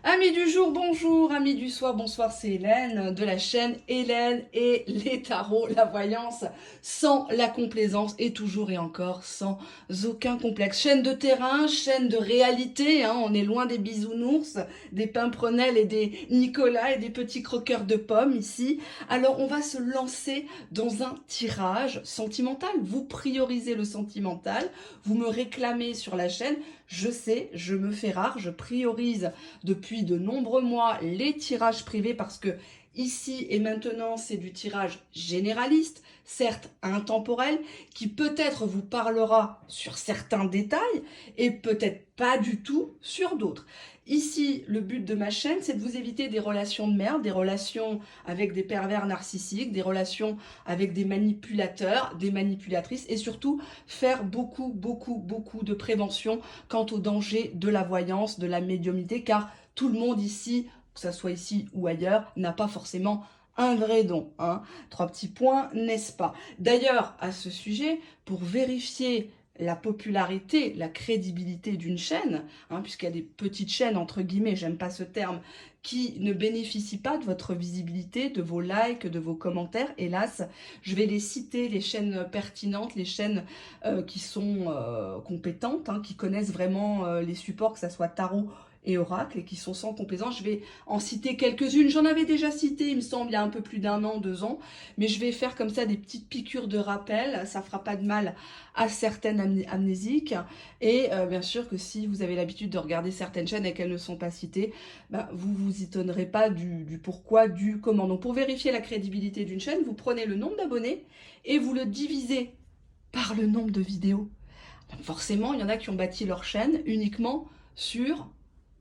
Amis du jour, bonjour, amis du soir, bonsoir, c'est Hélène de la chaîne Hélène et les tarots, la voyance sans la complaisance et toujours et encore sans aucun complexe. Chaîne de terrain, chaîne de réalité, hein, on est loin des bisounours, des pimprenelles et des Nicolas et des petits croqueurs de pommes ici. Alors on va se lancer dans un tirage sentimental. Vous priorisez le sentimental, vous me réclamez sur la chaîne. Je sais, je me fais rare, je priorise depuis de nombreux mois les tirages privés parce que ici et maintenant c'est du tirage généraliste, certes intemporel, qui peut-être vous parlera sur certains détails et peut-être pas du tout sur d'autres. Ici, le but de ma chaîne, c'est de vous éviter des relations de merde, des relations avec des pervers narcissiques, des relations avec des manipulateurs, des manipulatrices et surtout faire beaucoup de prévention quant au danger de la voyance, de la médiumnité, car tout le monde ici, que ce soit ici ou ailleurs, n'a pas forcément un vrai don. Hein. Trois petits points, n'est-ce pas? D'ailleurs, à ce sujet, pour vérifier la popularité, la crédibilité d'une chaîne, hein, puisqu'il y a des petites chaînes, entre guillemets, j'aime pas ce terme, qui ne bénéficient pas de votre visibilité, de vos likes, de vos commentaires, hélas, je vais les citer, les chaînes pertinentes, les chaînes qui sont compétentes, hein, qui connaissent vraiment les supports, que ce soit tarot et oracle, et qui sont sans complaisance. Je vais en citer quelques-unes. J'en avais déjà cité, il me semble, il y a un peu plus d'un an, 2 ans. Mais je vais faire comme ça des petites piqûres de rappel. Ça fera pas de mal à certaines amnésiques. Et bien sûr que si vous avez l'habitude de regarder certaines chaînes et qu'elles ne sont pas citées, ben, vous vous étonnerez pas du pourquoi, du comment. Donc pour vérifier la crédibilité d'une chaîne, vous prenez le nombre d'abonnés et vous le divisez par le nombre de vidéos. Donc forcément, il y en a qui ont bâti leur chaîne uniquement sur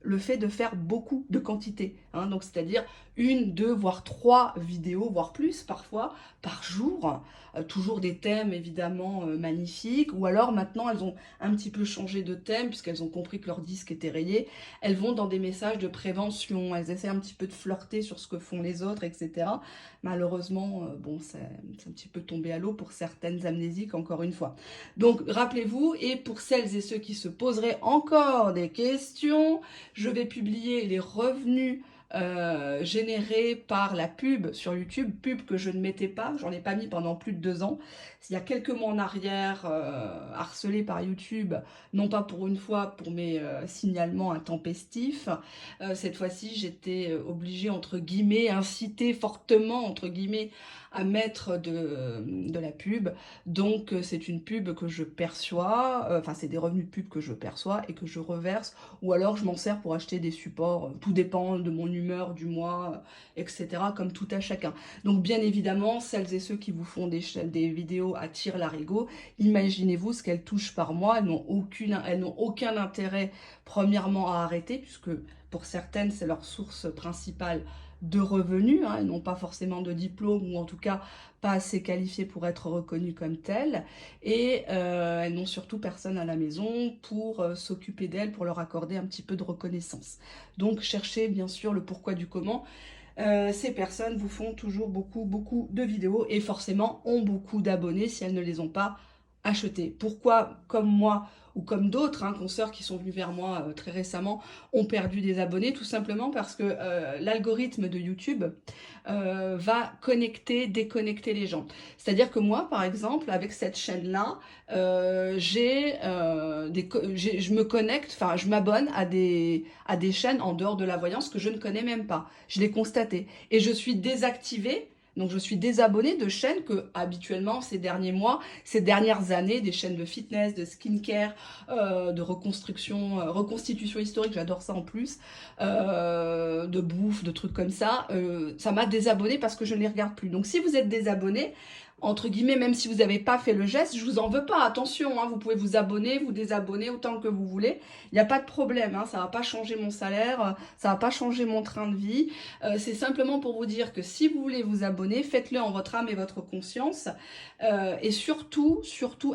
le fait de faire beaucoup de quantité. Hein, donc c'est-à-dire une, deux, voire trois vidéos, voire plus parfois, par jour. Toujours des thèmes évidemment magnifiques. Ou alors maintenant, elles ont un petit peu changé de thème puisqu'elles ont compris que leur disque était rayé. Elles vont dans des messages de prévention. Elles essaient un petit peu de flirter sur ce que font les autres, etc. Malheureusement, bon, c'est un petit peu tombé à l'eau pour certaines amnésiques, encore une fois. Donc rappelez-vous, et pour celles et ceux qui se poseraient encore des questions, je vais publier les revenus générés par la pub sur YouTube, pub que je ne mettais pas, j'en ai pas mis pendant plus de 2 ans. Il y a quelques mois en arrière, harcelé par YouTube, non pas pour une fois pour mes signalements intempestifs, cette fois-ci j'étais obligée entre guillemets, incitée fortement entre guillemets à mettre de la pub. Donc c'est une pub que je perçois, enfin c'est des revenus de pub que je perçois et que je reverse, ou alors je m'en sers pour acheter des supports, tout dépend de mon humeur du mois, etc. comme tout à chacun. Donc bien évidemment, celles et ceux qui vous font des vidéos à tire-larigot, imaginez-vous ce qu'elles touchent par mois, elles n'ont aucun intérêt premièrement à arrêter, puisque pour certaines c'est leur source principale de revenus, hein, elles n'ont pas forcément de diplôme ou en tout cas pas assez qualifiées pour être reconnues comme telles et elles n'ont surtout personne à la maison pour s'occuper d'elles, pour leur accorder un petit peu de reconnaissance. Donc cherchez bien sûr le pourquoi du comment. Ces personnes vous font toujours beaucoup de vidéos et forcément ont beaucoup d'abonnés si elles ne les ont pas achetées. Pourquoi, comme moi ou comme d'autres consoeurs qui sont venus vers moi très récemment, ont perdu des abonnés? Tout simplement parce que l'algorithme de YouTube va connecter, déconnecter les gens. C'est-à-dire que moi, par exemple, avec cette chaîne-là, je me connecte, enfin, je m'abonne à des chaînes en dehors de la voyance que je ne connais même pas. Je l'ai constaté. Et je suis désactivée. Donc je suis désabonnée de chaînes que habituellement ces derniers mois, ces dernières années, des chaînes de fitness, de skincare, de reconstruction, reconstitution historique, j'adore ça en plus, de bouffe, de trucs comme ça m'a désabonnée parce que je ne les regarde plus. Donc si vous êtes désabonné, entre guillemets, même si vous n'avez pas fait le geste, je vous en veux pas, attention, vous pouvez vous abonner, vous désabonner autant que vous voulez, il n'y a pas de problème, ça va pas changer mon salaire, ça va pas changer mon train de vie, c'est simplement pour vous dire que si vous voulez vous abonner, faites-le en votre âme et votre conscience, et surtout,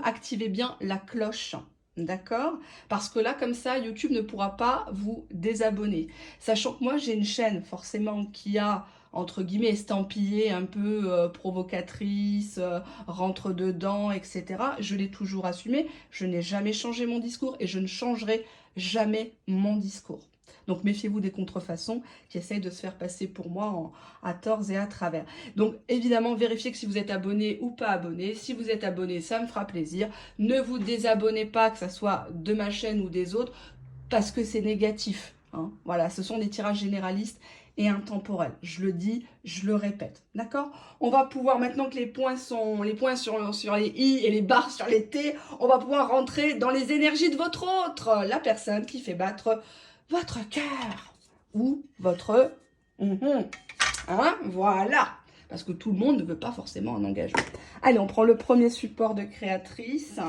activez bien la cloche. D'accord? Parce que là, comme ça, YouTube ne pourra pas vous désabonner. Sachant que moi, j'ai une chaîne, forcément, qui a, entre guillemets, estampillé un peu provocatrice, rentre dedans, etc. Je l'ai toujours assumé. Je n'ai jamais changé mon discours et je ne changerai jamais mon discours. Donc, méfiez-vous des contrefaçons qui essayent de se faire passer pour moi à tort et à travers. Donc, évidemment, vérifiez que si vous êtes abonné ou pas abonné. Si vous êtes abonné, ça me fera plaisir. Ne vous désabonnez pas, que ce soit de ma chaîne ou des autres, parce que c'est négatif. Hein. Voilà, ce sont des tirages généralistes et intemporels. Je le dis, je le répète. D'accord? On va pouvoir, maintenant que les points sur les i et les barres sur les t, on va pouvoir rentrer dans les énergies de votre autre, la personne qui fait battre votre cœur ou votre hein, voilà, parce que tout le monde ne veut pas forcément un engagement. Allez, on prend le premier support de créatrice.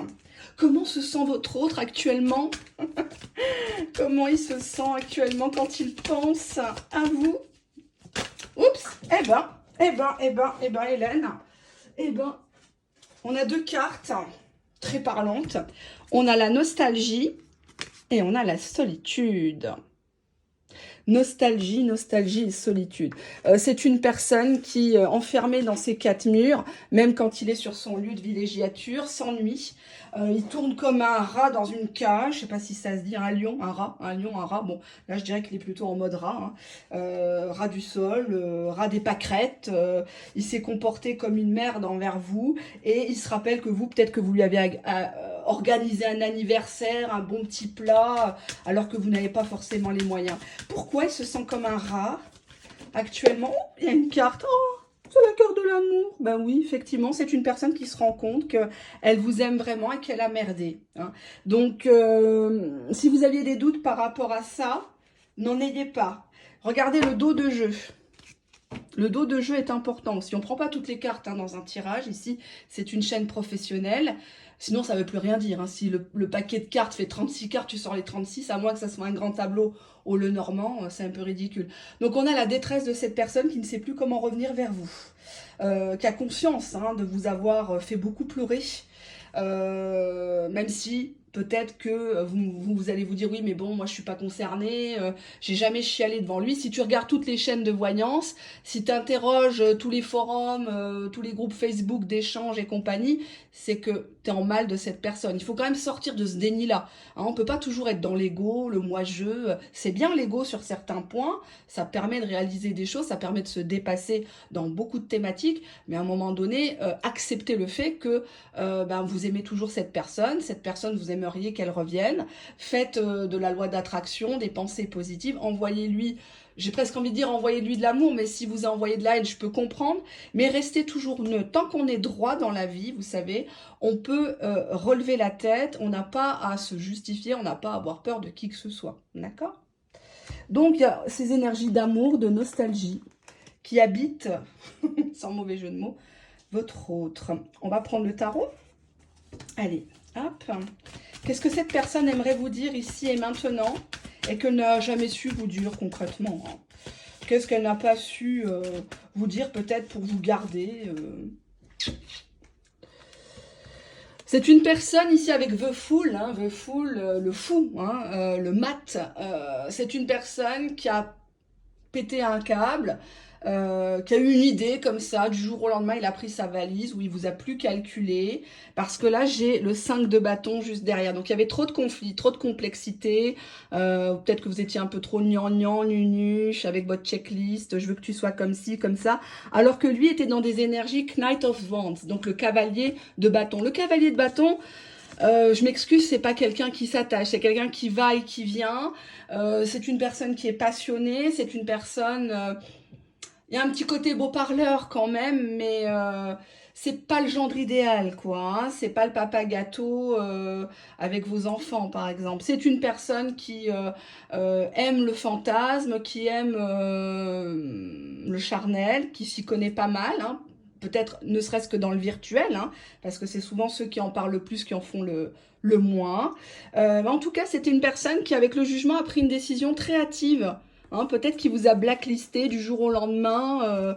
Comment se sent votre autre actuellement? Comment il se sent actuellement quand il pense à vous? Oups, Hélène, on a deux cartes très parlantes. On a la nostalgie et on a la solitude. Nostalgie, nostalgie et solitude. C'est une personne qui, enfermée dans ses quatre murs, même quand il est sur son lieu de villégiature, s'ennuie. Il tourne comme un rat dans une cage. Je ne sais pas si ça se dit, un lion, un rat, un lion, un rat. Bon, là, je dirais qu'il est plutôt en mode rat. Hein. Rat du sol, rat des pâquerettes. Il s'est comporté comme une merde envers vous. Et il se rappelle que vous, peut-être que vous lui avez organisé un anniversaire, un bon petit plat, alors que vous n'avez pas forcément les moyens. Pourquoi il se sent comme un rat actuellement? Il y a une carte. Oh, c'est la carte de l'amour. Ben oui, effectivement, c'est une personne qui se rend compte qu'elle vous aime vraiment et qu'elle a merdé. Hein. Donc, si vous aviez des doutes par rapport à ça, n'en ayez pas. Regardez le dos de jeu. Le dos de jeu est important. Si on ne prend pas toutes les cartes hein, dans un tirage, ici, c'est une chaîne professionnelle. Sinon, ça ne veut plus rien dire. Hein. Si le paquet de cartes fait 36 cartes, tu sors les 36, à moins que ça soit un grand tableau au le normand, c'est un peu ridicule. Donc, on a la détresse de cette personne qui ne sait plus comment revenir vers vous. Qui a conscience hein, de vous avoir fait beaucoup pleurer. Même si peut-être que vous allez vous dire oui mais bon moi je suis pas concernée, j'ai jamais chialé devant lui. Si tu regardes toutes les chaînes de voyance, si tu interroges tous les forums, tous les groupes Facebook d'échange et compagnie, c'est que tu es en mal de cette personne. Il faut quand même sortir de ce déni là. Hein, on peut pas toujours être dans l'ego, le moi-je. C'est bien l'ego sur certains points, ça permet de réaliser des choses, ça permet de se dépasser dans beaucoup de thématiques, mais à un moment donné, acceptez le fait que vous aimez toujours cette personne vous aimeriez qu'elle revienne, faites de la loi d'attraction, des pensées positives, envoyez-lui, j'ai presque envie de dire envoyez-lui de l'amour, mais si vous envoyez de la haine, je peux comprendre, mais restez toujours neutre. Tant qu'on est droit dans la vie, vous savez, on peut relever la tête, on n'a pas à se justifier, on n'a pas à avoir peur de qui que ce soit, d'accord? Donc, il y a ces énergies d'amour, de nostalgie, qui habitent, sans mauvais jeu de mots, votre autre. On va prendre le tarot. Allez, hop. Qu'est-ce que cette personne aimerait vous dire ici et maintenant et qu'elle n'a jamais su vous dire concrètement? Qu'est-ce qu'elle n'a pas su vous dire peut-être pour vous garder C'est une personne ici avec The Fool, hein, The Fool, le fou, hein, le mat. C'est une personne qui a pété un câble, qui a eu une idée comme ça, du jour au lendemain, il a pris sa valise, où il vous a plus calculé, parce que là, j'ai le 5 de bâton juste derrière. Donc, il y avait trop de conflits, trop de complexité, peut-être que vous étiez un peu trop gnangnan, nunuche, avec votre checklist, je veux que tu sois comme ci, comme ça, alors que lui était dans des énergies Knight of Wands, donc le cavalier de bâton. Le cavalier de bâton, je m'excuse, c'est pas quelqu'un qui s'attache, c'est quelqu'un qui va et qui vient, c'est une personne qui est passionnée, c'est une personne... il y a un petit côté beau parleur quand même, mais c'est pas le genre idéal, quoi. Hein. C'est pas le papa gâteau avec vos enfants, par exemple. C'est une personne qui aime le fantasme, qui aime le charnel, qui s'y connaît pas mal, hein. Peut-être ne serait-ce que dans le virtuel, hein, parce que c'est souvent ceux qui en parlent le plus qui en font le moins. En tout cas, c'était une personne qui, avec le jugement, a pris une décision très hâtive. Hein, peut-être qu'il vous a blacklisté du jour au lendemain,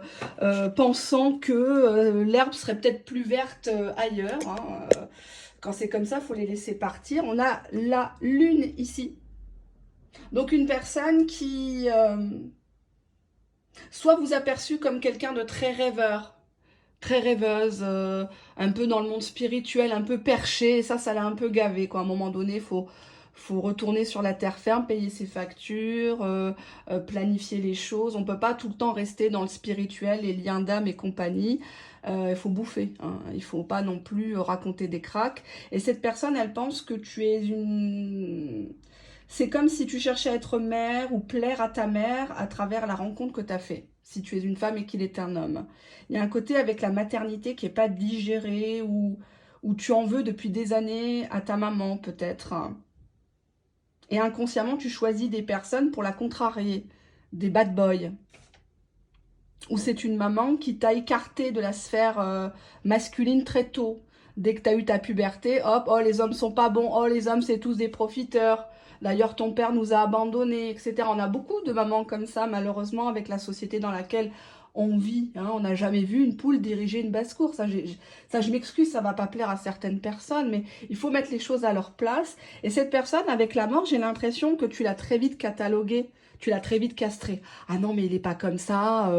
pensant que l'herbe serait peut-être plus verte ailleurs. Hein, quand c'est comme ça, il faut les laisser partir. On a la lune ici. Donc une personne qui soit vous a perçu comme quelqu'un de très rêveur, très rêveuse, un peu dans le monde spirituel, un peu perché. Ça l'a un peu gavé, quoi. À un moment donné, faut faut retourner sur la terre ferme, payer ses factures, planifier les choses. On peut pas tout le temps rester dans le spirituel, les liens d'âme et compagnie. Il faut bouffer, hein. Il faut pas non plus raconter des cracks. Et cette personne, elle pense que tu es une... C'est comme si tu cherchais à être mère ou plaire à ta mère à travers la rencontre que tu as fait. Si tu es une femme et qu'il est un homme. Il y a un côté avec la maternité qui n'est pas digéré ou tu en veux depuis des années à ta maman peut-être. Et inconsciemment, tu choisis des personnes pour la contrarier. Des bad boys. Ou c'est une maman qui t'a écarté de la sphère masculine très tôt. Dès que tu as eu ta puberté, hop, oh les hommes sont pas bons, oh les hommes c'est tous des profiteurs. D'ailleurs ton père nous a abandonnés, etc. On a beaucoup de mamans comme ça malheureusement avec la société dans laquelle on vit. Hein. On n'a jamais vu une poule diriger une basse-cour. Ça, je m'excuse, ça va pas plaire à certaines personnes, mais il faut mettre les choses à leur place. Et cette personne, avec la mort, j'ai l'impression que tu l'as très vite cataloguée. Tu l'as très vite castré. Ah non, mais il est pas comme ça,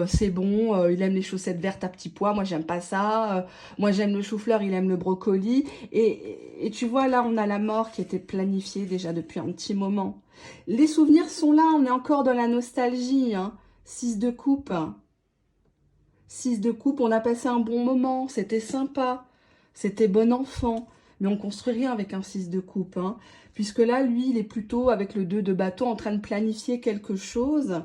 c'est bon, il aime les chaussettes vertes à petits pois, moi j'aime pas ça, moi j'aime le chou-fleur, il aime le brocoli. Et tu vois, là, on a la mort qui était planifiée déjà depuis un petit moment. Les souvenirs sont là, on est encore dans la nostalgie, hein. 6 de coupe. 6 de coupe, on a passé un bon moment, c'était sympa, c'était bon enfant. Mais on construit rien avec un 6 de coupe, hein. Puisque là, lui, il est plutôt avec le 2 de bâton en train de planifier quelque chose.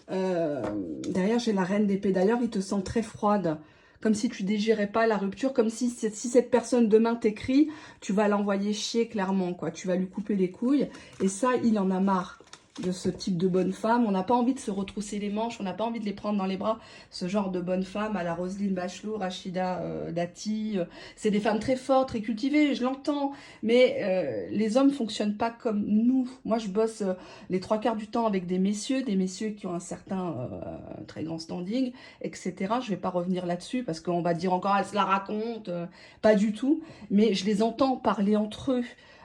Derrière, j'ai la reine d'épée. D'ailleurs, il te sent très froide. Comme si tu digérais pas la rupture. Comme si cette personne demain t'écrit, tu vas l'envoyer chier clairement, quoi. Tu vas lui couper les couilles. Et ça, il en a marre de ce type de bonne femme. On n'a pas envie de se retrousser les manches, on n'a pas envie de les prendre dans les bras. Ce genre de bonne femme à la Roselyne Bachelot, Rachida Dati, c'est des femmes très fortes, très cultivées, je l'entends, mais les hommes ne fonctionnent pas comme nous. Moi, je bosse les 3/4 du temps avec des messieurs qui ont un certain très grand standing, etc. Je ne vais pas revenir là-dessus parce qu'on va dire encore, elle se la raconte, pas du tout, mais je les entends parler entre eux.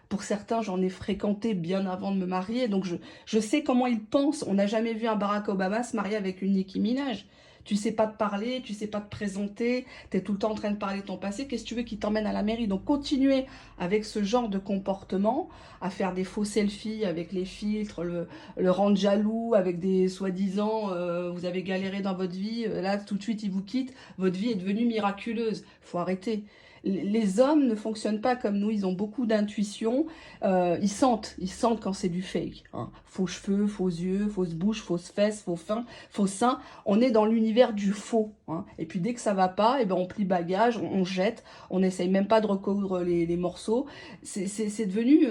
Pour certains, j'en ai fréquenté bien avant de me marier, donc je sais comment ils pensent. On n'a jamais vu un Barack Obama se marier avec une Nicki Minaj. Tu sais pas te parler, tu sais pas te présenter, tu es tout le temps en train de parler de ton passé. Qu'est-ce que tu veux qui t'emmène à la mairie? Donc continuez avec ce genre de comportement, à faire des faux selfies avec les filtres, le rendre jaloux, avec des soi-disant, vous avez galéré dans votre vie, là tout de suite il vous quitte, votre vie est devenue miraculeuse. Faut arrêter. Les hommes ne fonctionnent pas comme nous, ils ont beaucoup d'intuition, ils sentent quand c'est du fake. Hein. Faux cheveux, faux yeux, fausse bouche, fausse fesse, faux seins. On est dans l'univers du faux. Hein. Et puis dès que ça va pas, eh ben on plie bagage, on jette, on n'essaye même pas de recoudre les morceaux. C'est devenu...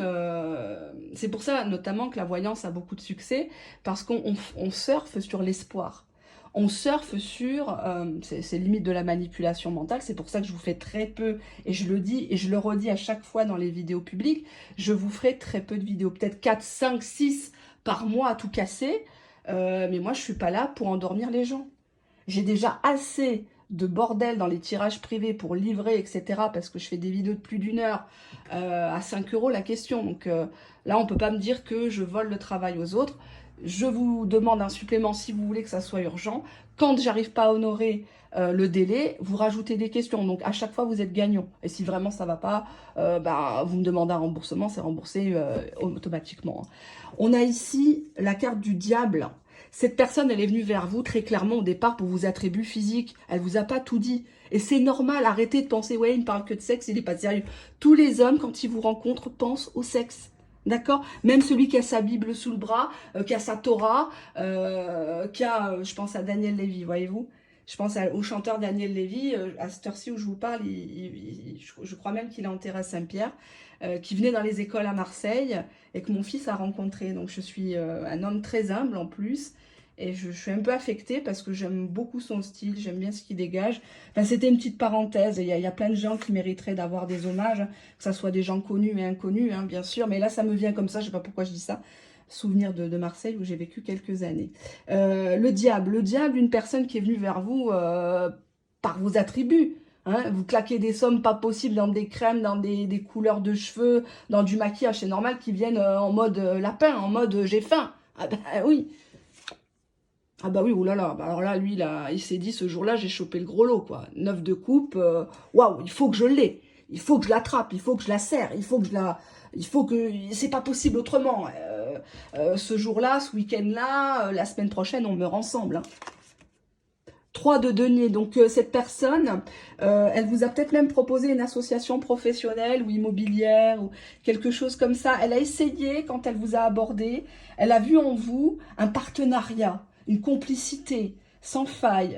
c'est pour ça notamment que la voyance a beaucoup de succès, parce qu'on surfe sur l'espoir. On surfe sur, c'est limite de la manipulation mentale, c'est pour ça que je vous fais très peu, et je le dis et je le redis à chaque fois dans les vidéos publiques, je vous ferai très peu de vidéos, peut-être 4, 5, 6 par mois à tout casser, mais moi je suis pas là pour endormir les gens. J'ai déjà assez de bordel dans les tirages privés pour livrer, etc. parce que je fais des vidéos de plus d'1 heure à 5 € la question. Donc là, on ne peut pas me dire que je vole le travail aux autres. Je vous demande un supplément si vous voulez que ça soit urgent. Quand j'arrive pas à honorer le délai, vous rajoutez des questions. Donc à chaque fois, vous êtes gagnant. Et si vraiment ça va pas, bah, vous me demandez un remboursement, c'est remboursé automatiquement. On a ici la carte du diable. Cette personne, elle est venue vers vous très clairement au départ pour vos attributs physiques. Elle vous a pas tout dit. Et c'est normal, arrêtez de penser, ouais, il ne parle que de sexe, il n'est pas sérieux. Tous les hommes, quand ils vous rencontrent, pensent au sexe. D'accord? Même celui qui a sa Bible sous le bras, qui a sa Torah, qui a, je pense à Daniel Lévy, voyez-vous? Je pense au chanteur Daniel Lévy, à cette heure-ci où je vous parle, je crois même qu'il est enterré à Saint-Pierre, qui venait dans les écoles à Marseille et que mon fils a rencontré. Donc je suis un homme très humble en plus. Et je suis un peu affectée parce que j'aime beaucoup son style, j'aime bien ce qu'il dégage. Enfin, c'était une petite parenthèse. Il y a plein de gens qui mériteraient d'avoir des hommages, que ce soit des gens connus et inconnus, hein, bien sûr. Mais là, ça me vient comme ça, je ne sais pas pourquoi je dis ça. Souvenir de Marseille où j'ai vécu quelques années. Le diable, une personne qui est venue vers vous par vos attributs. Hein, vous claquez des sommes pas possibles dans des crèmes, dans des couleurs de cheveux, dans du maquillage. C'est normal qu'ils viennent en mode lapin, en mode j'ai faim. Ah ben oui. Ah bah oui, oulala, bah alors là, lui, là, il s'est dit, ce jour-là, j'ai chopé le gros lot, quoi. 9 de coupe, waouh, il faut que je l'ai. il faut que je l'attrape, il faut que je la serre, il faut que je la... Il faut que... C'est pas possible autrement. Ce jour-là, ce week-end-là, la semaine prochaine, on meurt ensemble. Hein. 3 de denier. Donc, cette personne, elle vous a peut-être même proposé une association professionnelle ou immobilière ou quelque chose comme ça. Elle a essayé, quand elle vous a abordé, elle a vu en vous un partenariat, une complicité sans faille.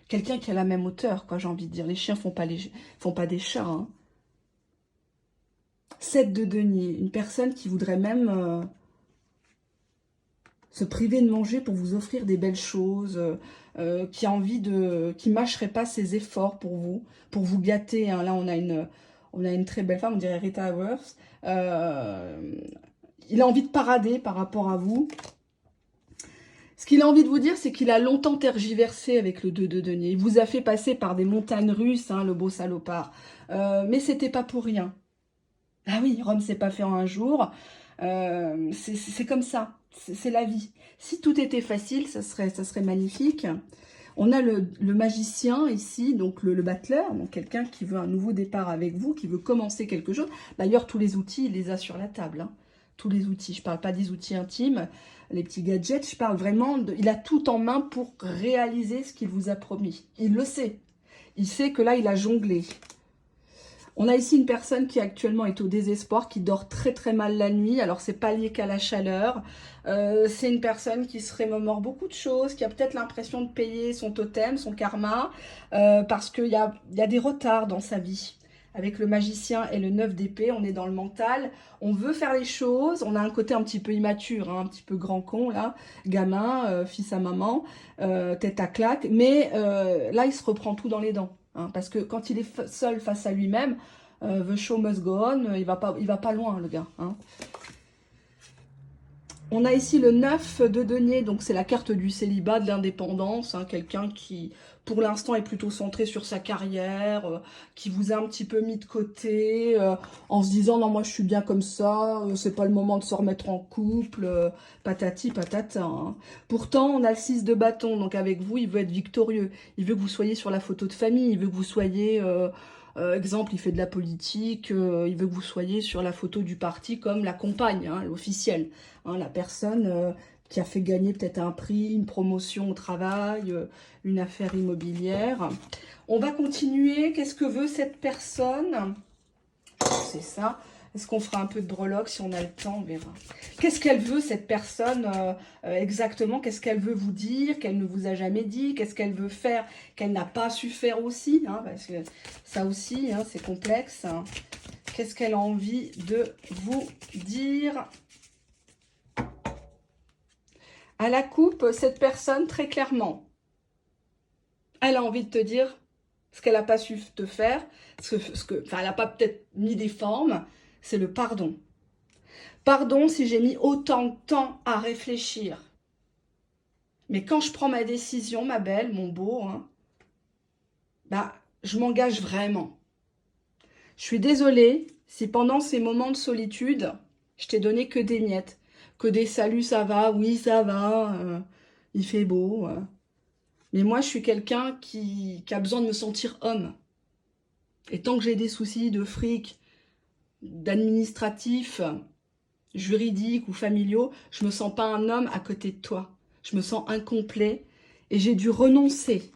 Quelqu'un qui a la même hauteur, quoi, j'ai envie de dire. Les chiens font pas des chats. Hein. 7 de denier. Une personne qui voudrait même... se priver de manger pour vous offrir des belles choses, qui a envie de, qui mâcherait pas ses efforts pour vous gâter. Hein. Là, on a une très belle femme, on dirait Rita Hayworth. Il a envie de parader par rapport à vous. Ce qu'il a envie de vous dire, c'est qu'il a longtemps tergiversé avec le 2 de denier. Il vous a fait passer par des montagnes russes, hein, le beau salopard. Mais c'était pas pour rien. Ah oui, Rome s'est pas fait en un jour. C'est comme ça. C'est la vie. Si tout était facile, ça serait magnifique. On a le magicien ici, donc le battleur, donc quelqu'un qui veut un nouveau départ avec vous, qui veut commencer quelque chose. D'ailleurs, tous les outils, il les a sur la table. Hein. Tous les outils. Je ne parle pas des outils intimes, les petits gadgets. Je parle vraiment il a tout en main pour réaliser ce qu'il vous a promis. Il le sait. Il sait que là, il a jonglé. On a ici une personne qui actuellement est au désespoir, qui dort très très mal la nuit. Alors, c'est pas lié qu'à la chaleur. C'est une personne qui se remémore beaucoup de choses, qui a peut-être l'impression de payer son totem, son karma, parce qu'il y a des retards dans sa vie. Avec le magicien et le 9 d'épée, on est dans le mental. On veut faire les choses. On a un côté un petit peu immature, hein, un petit peu grand con, là. Gamin, fils à maman, tête à claque. Mais là, il se reprend tout dans les dents. Hein, parce que quand il est seul face à lui-même, the show must go on, il va pas loin, le gars. Hein. On a ici le 9 de denier, donc c'est la carte du célibat, de l'indépendance. Hein, quelqu'un qui, pour l'instant, est plutôt centré sur sa carrière, qui vous a un petit peu mis de côté, en se disant « Non, moi, je suis bien comme ça, c'est pas le moment de se remettre en couple, patati patata. Hein. » Pourtant, on a le 6 de bâton, donc avec vous, il veut être victorieux. Il veut que vous soyez sur la photo de famille, il veut que vous soyez... exemple, il fait de la politique, il veut que vous soyez sur la photo du parti comme la compagne, hein, l'officielle. Hein, la personne qui a fait gagner peut-être un prix, une promotion au travail, une affaire immobilière. On va continuer. Qu'est-ce que veut cette personne? C'est ça. Est-ce qu'on fera un peu de breloque si on a le temps? On verra. Qu'est-ce qu'elle veut, cette personne, exactement? Qu'est-ce qu'elle veut vous dire, qu'elle ne vous a jamais dit? Qu'est-ce qu'elle veut faire, qu'elle n'a pas su faire aussi, hein? Parce que ça aussi, hein, c'est complexe. Hein. Qu'est-ce qu'elle a envie de vous dire? À la coupe, cette personne, très clairement, elle a envie de te dire ce qu'elle n'a pas su te faire, enfin, elle n'a pas peut-être mis des formes, c'est le pardon. Pardon si j'ai mis autant de temps à réfléchir. Mais quand je prends ma décision, ma belle, mon beau, hein, bah, je m'engage vraiment. Je suis désolée si pendant ces moments de solitude, je t'ai donné que des miettes, que des saluts, ça va, oui, ça va, il fait beau. Mais moi, je suis quelqu'un qui a besoin de me sentir homme. Et tant que j'ai des soucis de fric, d'administratif, juridiques ou familiaux, je me sens pas un homme à côté de toi. Je me sens incomplet et j'ai dû renoncer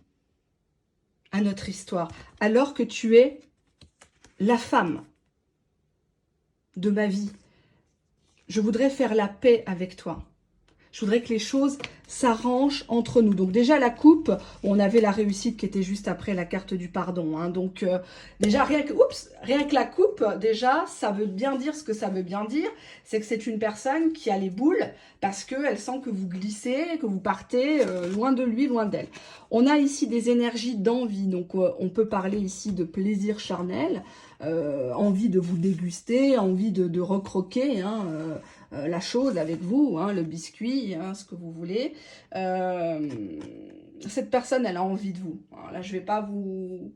à notre histoire. Alors que tu es la femme de ma vie. Je voudrais faire la paix avec toi. Je voudrais que les choses s'arrangent entre nous. Donc déjà, la coupe, on avait la réussite qui était juste après la carte du pardon. Hein. Donc déjà, rien que la coupe, déjà, ça veut bien dire ce que ça veut bien dire. C'est que c'est une personne qui a les boules parce qu'elle sent que vous glissez, que vous partez loin de lui, loin d'elle. On a ici des énergies d'envie. Donc on peut parler ici de plaisir charnel, envie de vous déguster, envie de recroquer, hein, la chose avec vous, hein, le biscuit, hein, ce que vous voulez. Cette personne, elle a envie de vous. Alors là, je vais pas vous...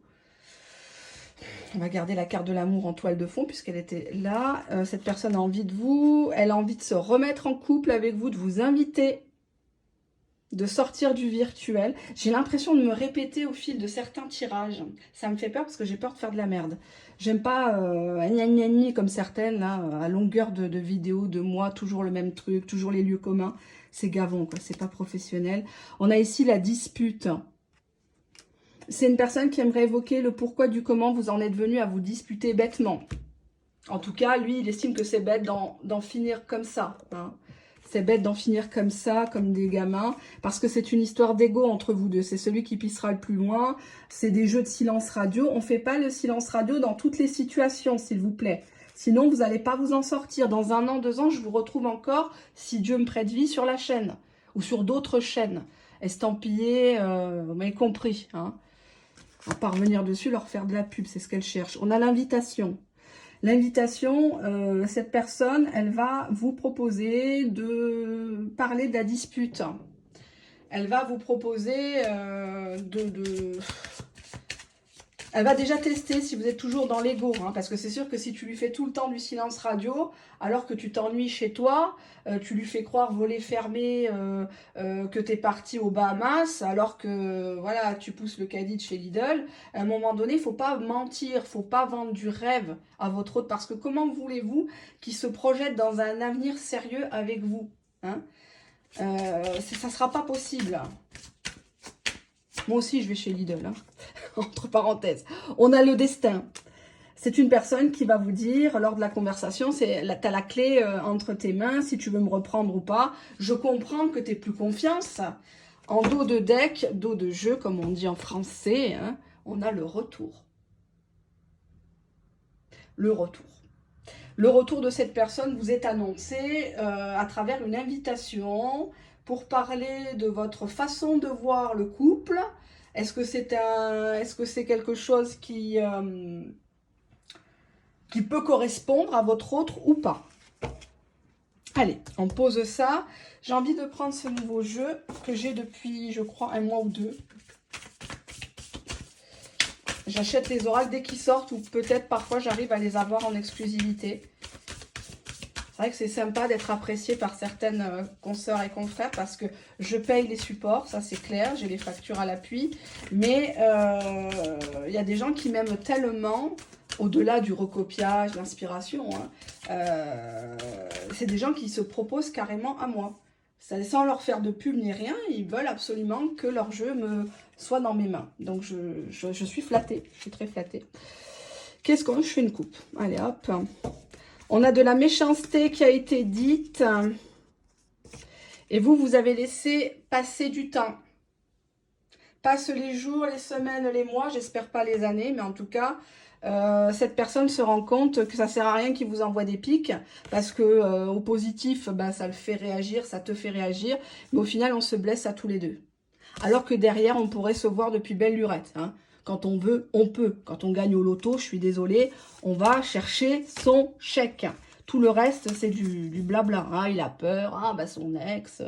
On va garder la carte de l'amour en toile de fond puisqu'elle était là. Cette personne a envie de vous. Elle a envie de se remettre en couple avec vous, de vous inviter de sortir du virtuel. J'ai l'impression de me répéter au fil de certains tirages. Ça me fait peur parce que j'ai peur de faire de la merde. J'aime pas gna gna gna comme certaines, là, à longueur de vidéos, de moi, toujours le même truc, toujours les lieux communs. C'est gavant, quoi, c'est pas professionnel. On a ici la dispute. C'est une personne qui aimerait évoquer le pourquoi du comment vous en êtes venu à vous disputer bêtement. En tout cas, lui, il estime que c'est bête d'en finir comme ça, hein. C'est bête d'en finir comme ça, comme des gamins, parce que c'est une histoire d'ego entre vous deux. C'est celui qui pissera le plus loin. C'est des jeux de silence radio. On ne fait pas le silence radio dans toutes les situations, s'il vous plaît. Sinon, vous n'allez pas vous en sortir. Dans 1 an, 2 ans, je vous retrouve encore, si Dieu me prête vie, sur la chaîne ou sur d'autres chaînes. Estampillées, vous m'avez compris, hein. On va pas revenir dessus, leur faire de la pub, c'est ce qu'elle cherche. On a l'invitation. L'invitation, cette personne, elle va vous proposer de parler de la dispute. Elle va vous proposer Elle va déjà tester si vous êtes toujours dans l'ego, hein, parce que c'est sûr que si tu lui fais tout le temps du silence radio, alors que tu t'ennuies chez toi, tu lui fais croire voler fermé que tu es parti aux Bahamas, alors que voilà, tu pousses le caddie de chez Lidl. À un moment donné, il ne faut pas mentir, il ne faut pas vendre du rêve à votre autre, parce que comment voulez-vous qu'il se projette dans un avenir sérieux avec vous, hein? Ça ne sera pas possible. Moi aussi, je vais chez Lidl, hein. Entre parenthèses. On a le destin. C'est une personne qui va vous dire, lors de la conversation, tu as la clé entre tes mains, si tu veux me reprendre ou pas. Je comprends que tu n'aies plus confiance. En dos de deck, dos de jeu, comme on dit en français, hein, on a le retour. Le retour. Le retour de cette personne vous est annoncé à travers une invitation pour parler de votre façon de voir le couple. Est-ce que c'est quelque chose qui peut correspondre à votre autre ou pas? Allez, on pose ça. J'ai envie de prendre ce nouveau jeu que j'ai depuis, je crois, 1 mois ou 2. J'achète les oracles dès qu'ils sortent ou peut-être parfois j'arrive à les avoir en exclusivité. C'est vrai que c'est sympa d'être apprécié par certaines consoeurs et confrères parce que je paye les supports, ça c'est clair, j'ai les factures à l'appui. Mais il y a des gens qui m'aiment tellement, au-delà du recopiage, l'inspiration, hein, c'est des gens qui se proposent carrément à moi. Sans leur faire de pub ni rien, ils veulent absolument que leur jeu soit dans mes mains. Donc je suis flattée, je suis très flattée. Qu'est-ce qu'on... Je fais une coupe. Allez hop. On a de la méchanceté qui a été dite. Et vous avez laissé passer du temps. Passe les jours, les semaines, les mois, j'espère pas les années, mais en tout cas, cette personne se rend compte que ça sert à rien qu'il vous envoie des pics, parce que au positif, bah, ça le fait réagir, ça te fait réagir, mais au final, on se blesse à tous les deux. Alors que derrière, on pourrait se voir depuis belle lurette, hein. Quand on veut, on peut. Quand on gagne au loto, je suis désolée, on va chercher son chèque. Tout le reste, c'est du blabla. Hein. Il a peur, ah, bah son ex,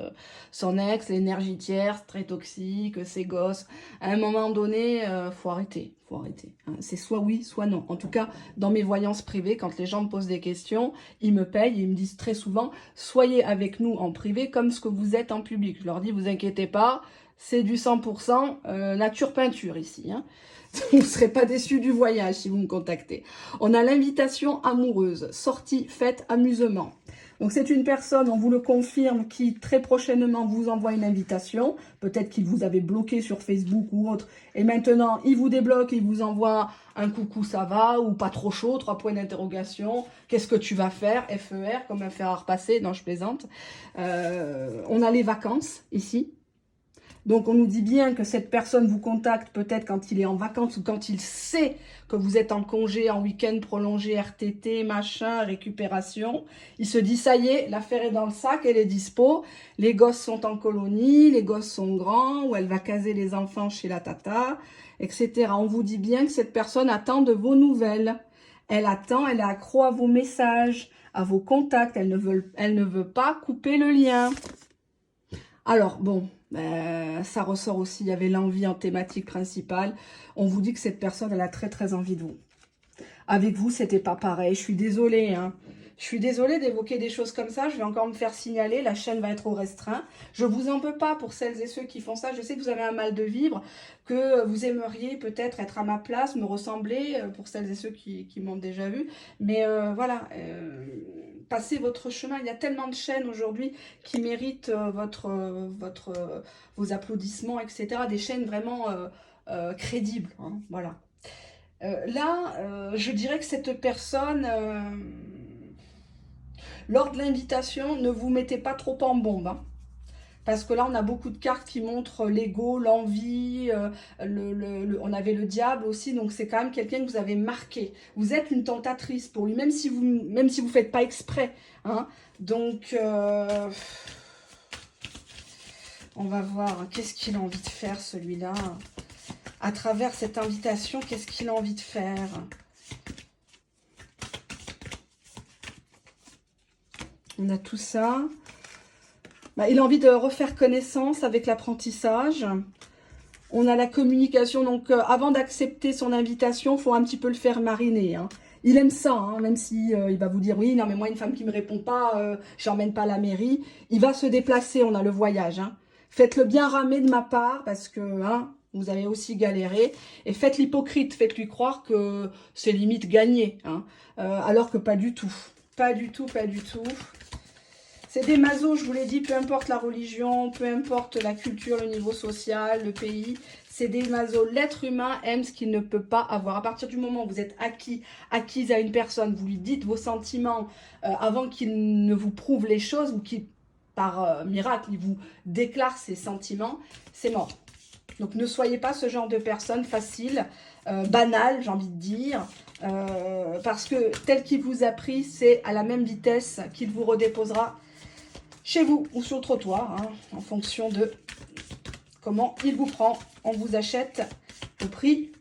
l'énergie tierce, très toxique, ses gosses. À un moment donné, faut arrêter. Hein. C'est soit oui, soit non. En tout cas, dans mes voyances privées, quand les gens me posent des questions, ils me payent et ils me disent très souvent, soyez avec nous en privé comme ce que vous êtes en public. Je leur dis, vous inquiétez pas, c'est du 100% nature peinture ici, hein. Vous ne serez pas déçus du voyage si vous me contactez. On a l'invitation amoureuse, sortie, fête, amusement. Donc c'est une personne, on vous le confirme, qui très prochainement vous envoie une invitation. Peut-être qu'il vous avait bloqué sur Facebook ou autre. Et maintenant, il vous débloque, il vous envoie un coucou, ça va, ou pas trop chaud, 3 points d'interrogation. Qu'est-ce que tu vas faire? FER, comme un fer à repasser. Non, je plaisante. On a les vacances, ici. Donc, on nous dit bien que cette personne vous contacte peut-être quand il est en vacances ou quand il sait que vous êtes en congé, en week-end prolongé, RTT, machin, récupération. Il se dit, ça y est, l'affaire est dans le sac, elle est dispo. Les gosses sont en colonie, les gosses sont grands, ou elle va caser les enfants chez la tata, etc. On vous dit bien que cette personne attend de vos nouvelles. Elle attend, elle est accro à vos messages, à vos contacts. Elle ne veut pas couper le lien. Alors, bon... ça ressort aussi, il y avait l'envie en thématique principale. On vous dit que cette personne, elle a très très envie de vous. Avec vous, c'était pas pareil. Je suis désolée, hein. Je suis désolée d'évoquer des choses comme ça, je vais encore me faire signaler, la chaîne va être au restreint. Je vous en veux pas pour celles et ceux qui font ça, je sais que vous avez un mal de vivre, que vous aimeriez peut-être être à ma place, me ressembler, pour celles et ceux qui m'ont déjà vu, mais voilà, passez votre chemin, il y a tellement de chaînes aujourd'hui qui méritent vos applaudissements, etc. Des chaînes vraiment crédibles, hein, voilà. Là, je dirais que cette personne, lors de l'invitation, ne vous mettez pas trop en bombe, hein, parce que là, on a beaucoup de cartes qui montrent l'ego, l'envie, on avait le diable aussi, donc c'est quand même quelqu'un que vous avez marqué. Vous êtes une tentatrice pour lui, même si vous faites pas exprès, hein. Donc, on va voir, qu'est-ce qu'il a envie de faire, celui-là? À travers cette invitation, qu'est-ce qu'il a envie de faire? On a tout ça. Bah, il a envie de refaire connaissance avec l'apprentissage. On a la communication. Donc, avant d'accepter son invitation, il faut un petit peu le faire mariner, hein. Il aime ça, hein, même si il va vous dire, oui, non, mais moi, une femme qui ne me répond pas, j'emmène pas à la mairie. Il va se déplacer, on a le voyage, hein. Faites-le bien ramer de ma part, parce que hein, vous avez aussi galéré. Et faites l'hypocrite, faites-lui croire que c'est limite gagné, hein, alors que pas du tout. Pas du tout, pas du tout. C'est des masos, je vous l'ai dit, peu importe la religion, peu importe la culture, le niveau social, le pays. C'est des masos. L'être humain aime ce qu'il ne peut pas avoir. À partir du moment où vous êtes acquise à une personne, vous lui dites vos sentiments avant qu'il ne vous prouve les choses ou qu'il, par miracle, il vous déclare ses sentiments, c'est mort. Donc ne soyez pas ce genre de personne facile, banale, j'ai envie de dire. Parce que tel qu'il vous a pris, c'est à la même vitesse qu'il vous redéposera chez vous ou sur le trottoir, hein, en fonction de comment il vous prend. On vous achète au prix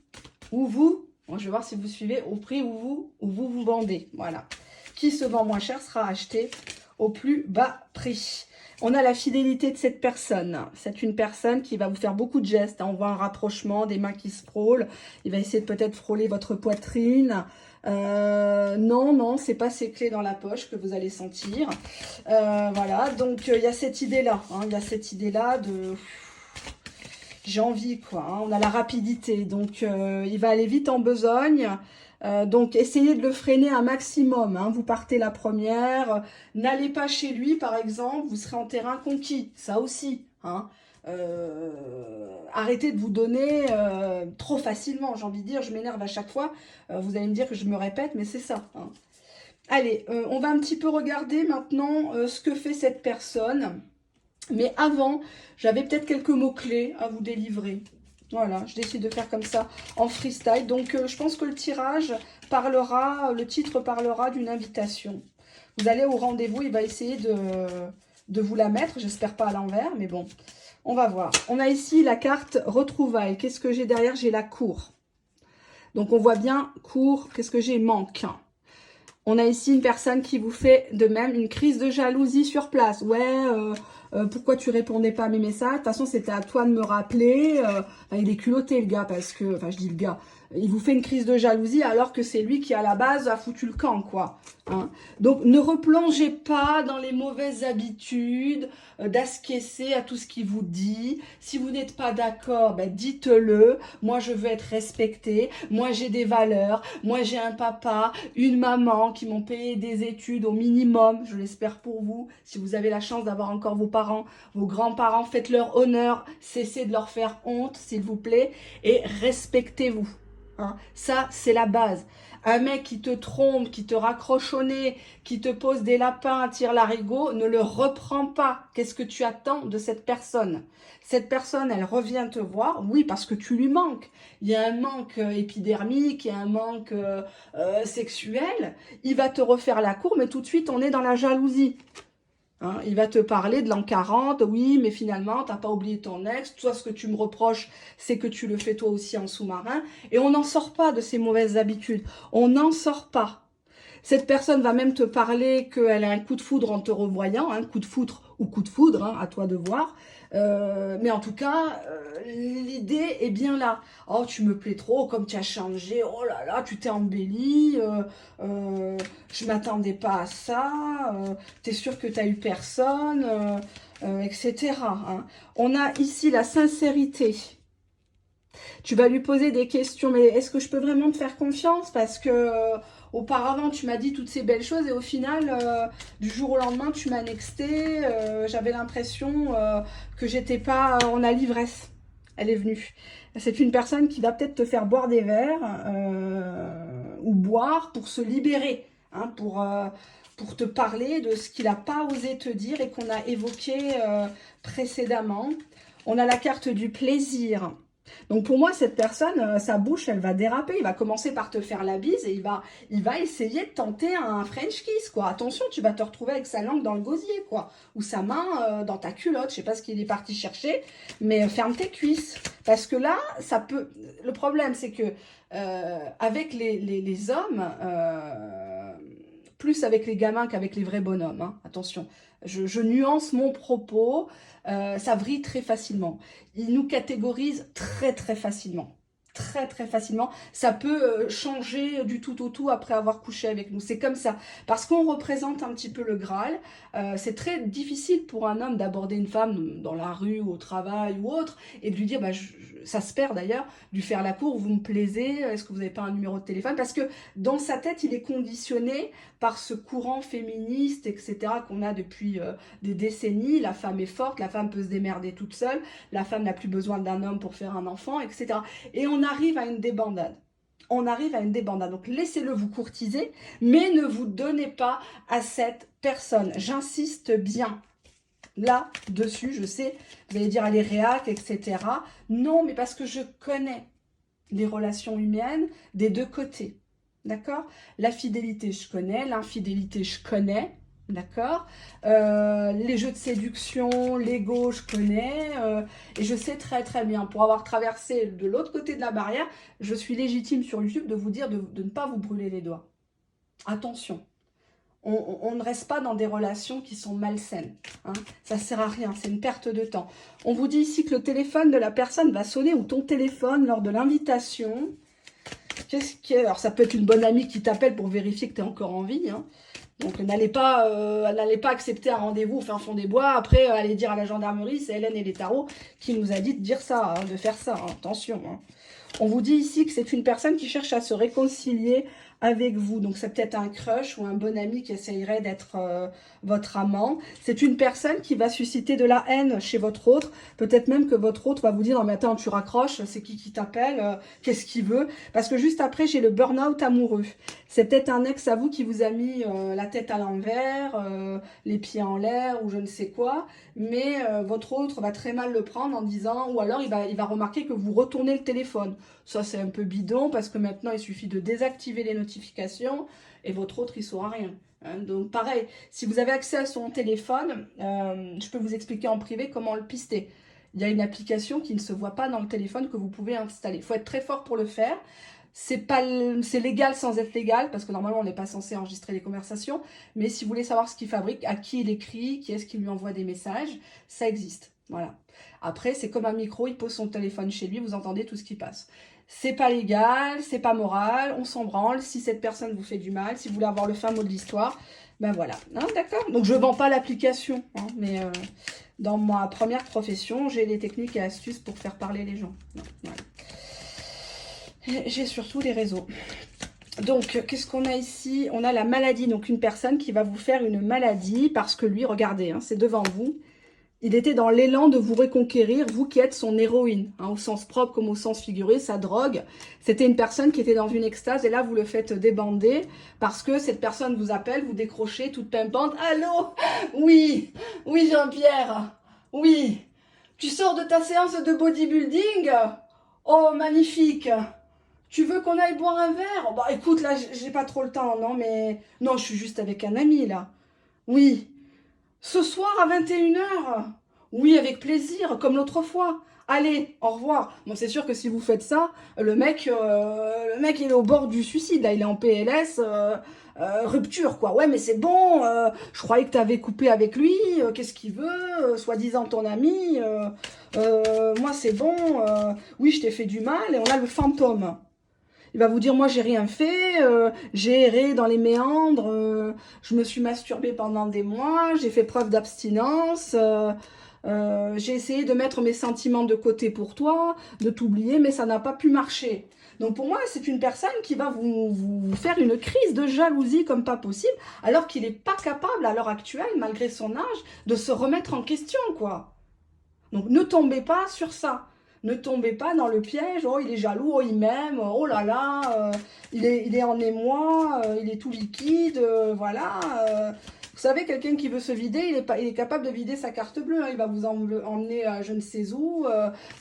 où vous, moi je vais voir si vous suivez, au prix où vous vendez. Voilà. Qui se vend moins cher sera acheté au plus bas prix. On a la fidélité de cette personne. C'est une personne qui va vous faire beaucoup de gestes. On voit un rapprochement, des mains qui se frôlent. Il va essayer de peut-être frôler votre poitrine. Non, c'est pas ces clés dans la poche que vous allez sentir. Voilà, donc il y a cette idée-là. Hein, il y a cette idée-là de... J'ai envie, quoi. Hein, on a la rapidité. Donc, il va aller vite en besogne. Donc, essayez de le freiner un maximum. Hein. Vous partez la première. N'allez pas chez lui, par exemple. Vous serez en terrain conquis. Ça aussi. Hein. Arrêtez de vous donner trop facilement. J'ai envie de dire, je m'énerve à chaque fois. Vous allez me dire que je me répète, mais c'est ça. Hein. Allez, on va un petit peu regarder maintenant ce que fait cette personne. Mais avant, j'avais peut-être quelques mots-clés à vous délivrer. Voilà, je décide de faire comme ça en freestyle. Donc, je pense que le tirage parlera, le titre parlera d'une invitation. Vous allez au rendez-vous, il va essayer de vous la mettre. J'espère pas à l'envers, mais bon, on va voir. On a ici la carte retrouvailles. Qu'est-ce que j'ai derrière? J'ai la cour. Donc, on voit bien cour. Qu'est-ce que j'ai? Manque. On a ici une personne qui vous fait de même une crise de jalousie sur place. Ouais, pourquoi tu répondais pas à mes messages? De toute façon, c'était à toi de me rappeler. Il est culotté, le gars, parce que... Enfin, je dis le gars. Il vous fait une crise de jalousie alors que c'est lui qui, à la base, a foutu le camp, quoi. Hein. Donc, ne replongez pas dans les mauvaises habitudes, d'asquesser à tout ce qu'il vous dit. Si vous n'êtes pas d'accord, ben, dites-le. Moi, je veux être respectée. Moi, j'ai des valeurs. Moi, j'ai un papa, une maman qui m'ont payé des études au minimum. Je l'espère pour vous. Si vous avez la chance d'avoir encore vos parents, vos grands-parents, faites-leur honneur. Cessez de leur faire honte, s'il vous plaît. Et respectez-vous. Hein, ça, c'est la base. Un mec qui te trompe, qui te raccroche au nez, qui te pose des lapins à tire-larigot, ne le reprends pas. Qu'est-ce que tu attends de cette personne? Cette personne, elle revient te voir, oui, parce que tu lui manques. Il y a un manque épidermique, il y a un manque sexuel. Il va te refaire la cour, mais tout de suite, on est dans la jalousie. Hein, il va te parler de l'an 40, oui, mais finalement, tu n'as pas oublié ton ex. Toi, ce que tu me reproches, c'est que tu le fais toi aussi en sous-marin. Et on n'en sort pas de ces mauvaises habitudes. On n'en sort pas. Cette personne va même te parler qu'elle a un coup de foudre en te revoyant, un coup de foudre ou coup de foudre, hein, à toi de voir. Mais en tout cas, l'idée est bien là. Oh, tu me plais trop, comme tu as changé, oh là là, tu t'es embellie, je m'attendais pas à ça, t'es sûr que t'as eu personne, etc. hein. On a ici la sincérité. Tu vas lui poser des questions, mais est-ce que je peux vraiment te faire confiance? Parce que auparavant, tu m'as dit toutes ces belles choses et au final, du jour au lendemain, tu m'as nexté. J'avais l'impression que j'étais pas en la l'ivresse. Elle est venue. C'est une personne qui va peut-être te faire boire des verres ou boire pour se libérer, hein, pour te parler de ce qu'il n'a pas osé te dire et qu'on a évoqué précédemment. On a la carte du plaisir. Donc pour moi, cette personne, sa bouche, elle va déraper. Il va commencer par te faire la bise et il va essayer de tenter un French kiss, quoi. Attention, tu vas te retrouver avec sa langue dans le gosier, quoi. Ou sa main dans ta culotte. Je sais pas ce qu'il est parti chercher, mais ferme tes cuisses. Parce que là, ça peut... Le problème, c'est que avec les hommes, plus avec les gamins qu'avec les vrais bonhommes, hein. Attention, je nuance mon propos. Ça vrille très facilement. Ils nous catégorisent très très facilement. Très très facilement. Ça peut changer du tout au tout après avoir couché avec nous. C'est comme ça. Parce qu'on représente un petit peu le Graal. C'est très difficile pour un homme d'aborder une femme dans la rue, au travail ou autre, et de lui dire, bah, ça se perd d'ailleurs, de lui faire la cour, vous me plaisez, est-ce que vous n'avez pas un numéro de téléphone? Parce que dans sa tête, il est conditionné par ce courant féministe, etc., qu'on a depuis des décennies. La femme est forte, la femme peut se démerder toute seule, la femme n'a plus besoin d'un homme pour faire un enfant, etc. Et on arrive à une débandade. On arrive à une débandade. Donc laissez-le vous courtiser, mais ne vous donnez pas à cette personne. J'insiste bien là-dessus. Je sais, vous allez dire, elle est réac, etc. Non, mais parce que je connais les relations humaines des deux côtés. D'accord? La fidélité, je connais. L'infidélité, je connais. D'accord? Les jeux de séduction, l'ego, je connais. Et je sais très très bien, pour avoir traversé de l'autre côté de la barrière, je suis légitime sur YouTube de vous dire de ne pas vous brûler les doigts. Attention. On ne reste pas dans des relations qui sont malsaines. Hein. Ça ne sert à rien, c'est une perte de temps. On vous dit ici que le téléphone de la personne va sonner ou ton téléphone lors de l'invitation. Alors ça peut être une bonne amie qui t'appelle pour vérifier que tu es encore en vie. Hein. Donc n'allez pas accepter un rendez-vous au fin fond des bois. Après, aller dire à la gendarmerie, c'est Hélène et les tarots qui nous a dit de dire ça, hein, de faire ça. Hein. Attention. Hein. On vous dit ici que c'est une personne qui cherche à se réconcilier avec vous. Donc, c'est peut-être un crush ou un bon ami qui essayerait d'être votre amant. C'est une personne qui va susciter de la haine chez votre autre. Peut-être même que votre autre va vous dire « Non, mais attends, tu raccroches, c'est qui t'appelle qu'est-ce qu'il veut ?» Parce que juste après, j'ai le burn-out amoureux. C'est peut-être un ex à vous qui vous a mis la tête à l'envers, les pieds en l'air ou je ne sais quoi. Mais votre autre va très mal le prendre en disant... Ou alors, il va remarquer que vous retournez le téléphone. Ça, c'est un peu bidon parce que maintenant, il suffit de désactiver les notifications et votre autre, il ne saura rien. Hein. Donc, pareil, si vous avez accès à son téléphone, je peux vous expliquer en privé comment le pister. Il y a une application qui ne se voit pas dans le téléphone que vous pouvez installer. Il faut être très fort pour le faire. C'est légal sans être légal, parce que normalement, on n'est pas censé enregistrer les conversations. Mais si vous voulez savoir ce qu'il fabrique, à qui il écrit, qui est-ce qui lui envoie des messages, ça existe. Voilà. Après, c'est comme un micro, il pose son téléphone chez lui, vous entendez tout ce qui passe. C'est pas légal, c'est pas moral, on s'en branle. Si cette personne vous fait du mal, si vous voulez avoir le fin mot de l'histoire, ben voilà. Hein, d'accord? Donc, je vends pas l'application, hein, mais dans ma première profession, j'ai les techniques et astuces pour faire parler les gens. Voilà. J'ai surtout les réseaux. Donc, qu'est-ce qu'on a ici? On a la maladie, donc une personne qui va vous faire une maladie parce que lui, regardez, hein, c'est devant vous. Il était dans l'élan de vous reconquérir, vous qui êtes son héroïne, hein, au sens propre comme au sens figuré, sa drogue. C'était une personne qui était dans une extase et là, vous le faites débander parce que cette personne vous appelle, vous décrochez toute pimpante. « Allô? Oui, oui Jean-Pierre, oui. Tu sors de ta séance de bodybuilding? Oh, magnifique. Tu veux qu'on aille boire un verre? Oh, bah écoute, là, j'ai pas trop le temps, non, mais... Non, je suis juste avec un ami, là. Oui. Ce soir à 21 h? Oui, avec plaisir, comme l'autre fois. Allez, au revoir. Bon, c'est sûr que si vous faites ça, le mec, il est au bord du suicide, là, il est en PLS, rupture, quoi. Ouais, mais c'est bon, je croyais que tu avais coupé avec lui, qu'est-ce qu'il veut, soi-disant ton ami, moi c'est bon, oui, je t'ai fait du mal, et on a le fantôme. Il va vous dire, moi, j'ai rien fait, j'ai erré dans les méandres, je me suis masturbée pendant des mois, j'ai fait preuve d'abstinence, j'ai essayé de mettre mes sentiments de côté pour toi, de t'oublier, mais ça n'a pas pu marcher. Donc pour moi, c'est une personne qui va vous faire une crise de jalousie comme pas possible, alors qu'il n'est pas capable à l'heure actuelle, malgré son âge, de se remettre en question, quoi. Donc ne tombez pas sur ça. Ne tombez pas dans le piège, oh il est jaloux, oh il m'aime, oh là là, il est en émoi, il est tout liquide, voilà. Vous savez, quelqu'un qui veut se vider, il est capable de vider sa carte bleue, hein. Il va vous emmener à je ne sais où,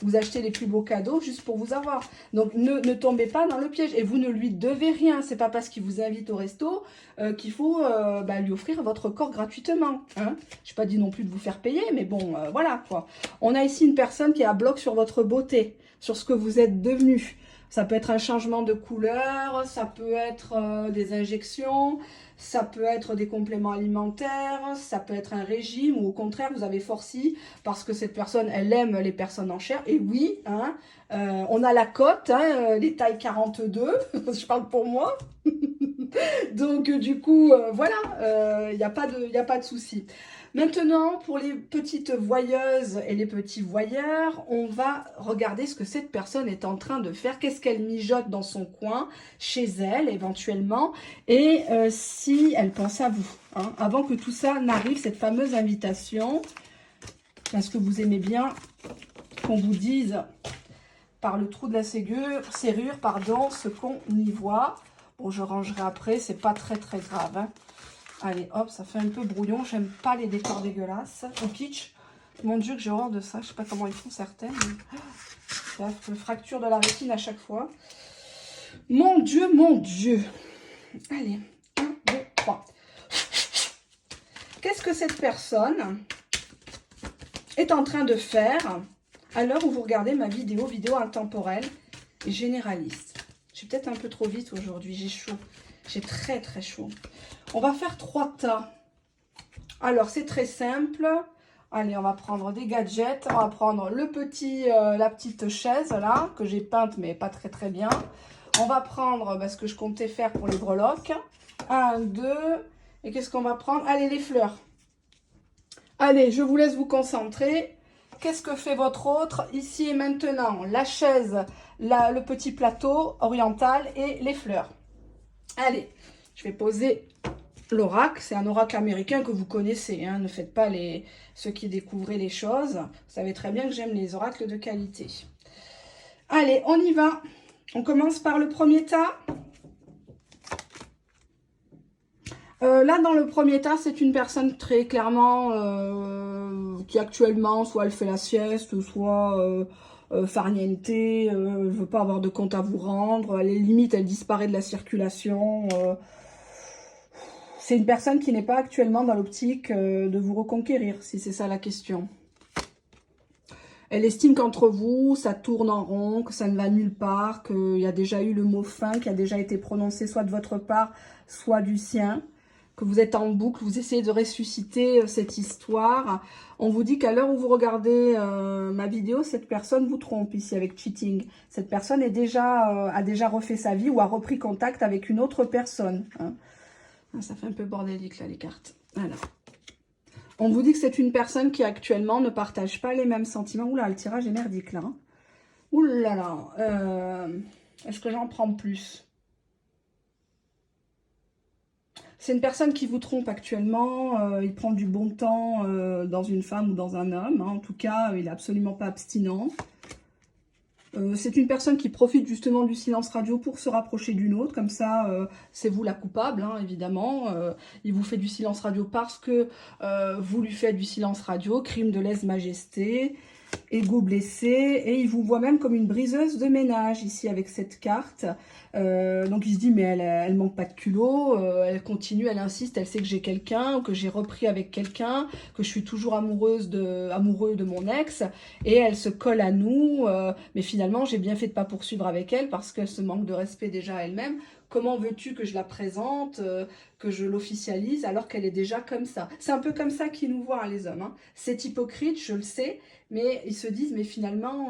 vous acheter les plus beaux cadeaux juste pour vous avoir. Donc ne tombez pas dans le piège et vous ne lui devez rien. C'est pas parce qu'il vous invite au resto qu'il faut lui offrir votre corps gratuitement, hein. Je n'ai pas dit non plus de vous faire payer, mais bon, voilà quoi. On a ici une personne qui est à bloc sur votre beauté, sur ce que vous êtes devenu. Ça peut être un changement de couleur, ça peut être des injections, ça peut être des compléments alimentaires, ça peut être un régime, ou au contraire, vous avez forci parce que cette personne, elle aime les personnes en chair. Et oui, hein, on a la cote, hein, les tailles 42, je parle pour moi. Donc, du coup, voilà, il n'y a pas de souci. Maintenant, pour les petites voyeuses et les petits voyeurs, on va regarder ce que cette personne est en train de faire, qu'est-ce qu'elle mijote dans son coin, chez elle éventuellement, et si elle pense à vous, hein, avant que tout ça n'arrive, cette fameuse invitation, parce que vous aimez bien qu'on vous dise par le trou de la serrure, pardon, ce qu'on y voit. Bon, je rangerai après, c'est pas très grave, hein. Allez, hop, ça fait un peu brouillon. J'aime pas les décors dégueulasses. Au kitsch, mon Dieu, que j'ai horreur de ça. Je sais pas comment ils font certaines. Ça fait fracture de la rétine à chaque fois. Mon Dieu, mon Dieu. Allez, 1, 2, 3. Qu'est-ce que cette personne est en train de faire à l'heure où vous regardez ma vidéo intemporelle et généraliste? Je suis peut-être un peu trop vite aujourd'hui. J'ai chaud. J'ai très chaud. On va faire 3 tas. Alors, c'est très simple. Allez, on va prendre des gadgets. On va prendre le la petite chaise, là, que j'ai peinte, mais pas très bien. On va prendre ce que je comptais faire pour les breloques. 1, 2. Et qu'est-ce qu'on va prendre? Allez, les fleurs. Allez, je vous laisse vous concentrer. Qu'est-ce que fait votre autre ici et maintenant? La chaise, le petit plateau oriental et les fleurs. Allez, je vais poser l'oracle. C'est un oracle américain que vous connaissez, hein. Ne faites pas ceux qui découvrent les choses. Vous savez très bien que j'aime les oracles de qualité. Allez, on y va. On commence par le premier tas. Là, dans le premier tas, c'est une personne très clairement qui actuellement, soit elle fait la sieste, soit farniente, ne veut pas avoir de compte à vous rendre. Elle est limite, elle disparaît de la circulation. C'est une personne qui n'est pas actuellement dans l'optique de vous reconquérir, si c'est ça la question. Elle estime qu'entre vous, ça tourne en rond, que ça ne va nulle part, qu'il y a déjà eu le mot fin qui a déjà été prononcé soit de votre part, soit du sien, que vous êtes en boucle, vous essayez de ressusciter cette histoire. On vous dit qu'à l'heure où vous regardez ma vidéo, cette personne vous trompe ici avec cheating. Cette personne a déjà refait sa vie ou a repris contact avec une autre personne, hein. Ça fait un peu bordélique là les cartes. Alors, on vous dit que c'est une personne qui actuellement ne partage pas les mêmes sentiments. Oula, le tirage est merdique là, hein. Oula là, est-ce que j'en prends plus? C'est une personne qui vous trompe actuellement. Il prend du bon temps dans une femme ou dans un homme, hein. En tout cas, il n'est absolument pas abstinent. C'est une personne qui profite justement du silence radio pour se rapprocher d'une autre. Comme ça, c'est vous la coupable, hein, évidemment. Il vous fait du silence radio parce que vous lui faites du silence radio. Crime de lèse-majesté. ego blessé, et il vous voit même comme une briseuse de ménage ici avec cette carte. Donc il se dit mais elle manque pas de culot, elle continue, elle insiste, elle sait que j'ai quelqu'un, ou que j'ai repris avec quelqu'un, que je suis toujours amoureux de mon ex, et elle se colle à nous, mais finalement j'ai bien fait de pas poursuivre avec elle parce qu'elle se manque de respect déjà à elle-même. Comment veux-tu que je la présente, que je l'officialise alors qu'elle est déjà comme ça? C'est un peu comme ça qu'ils nous voient, hein, les hommes, hein. C'est hypocrite, je le sais, mais ils se disent, mais finalement,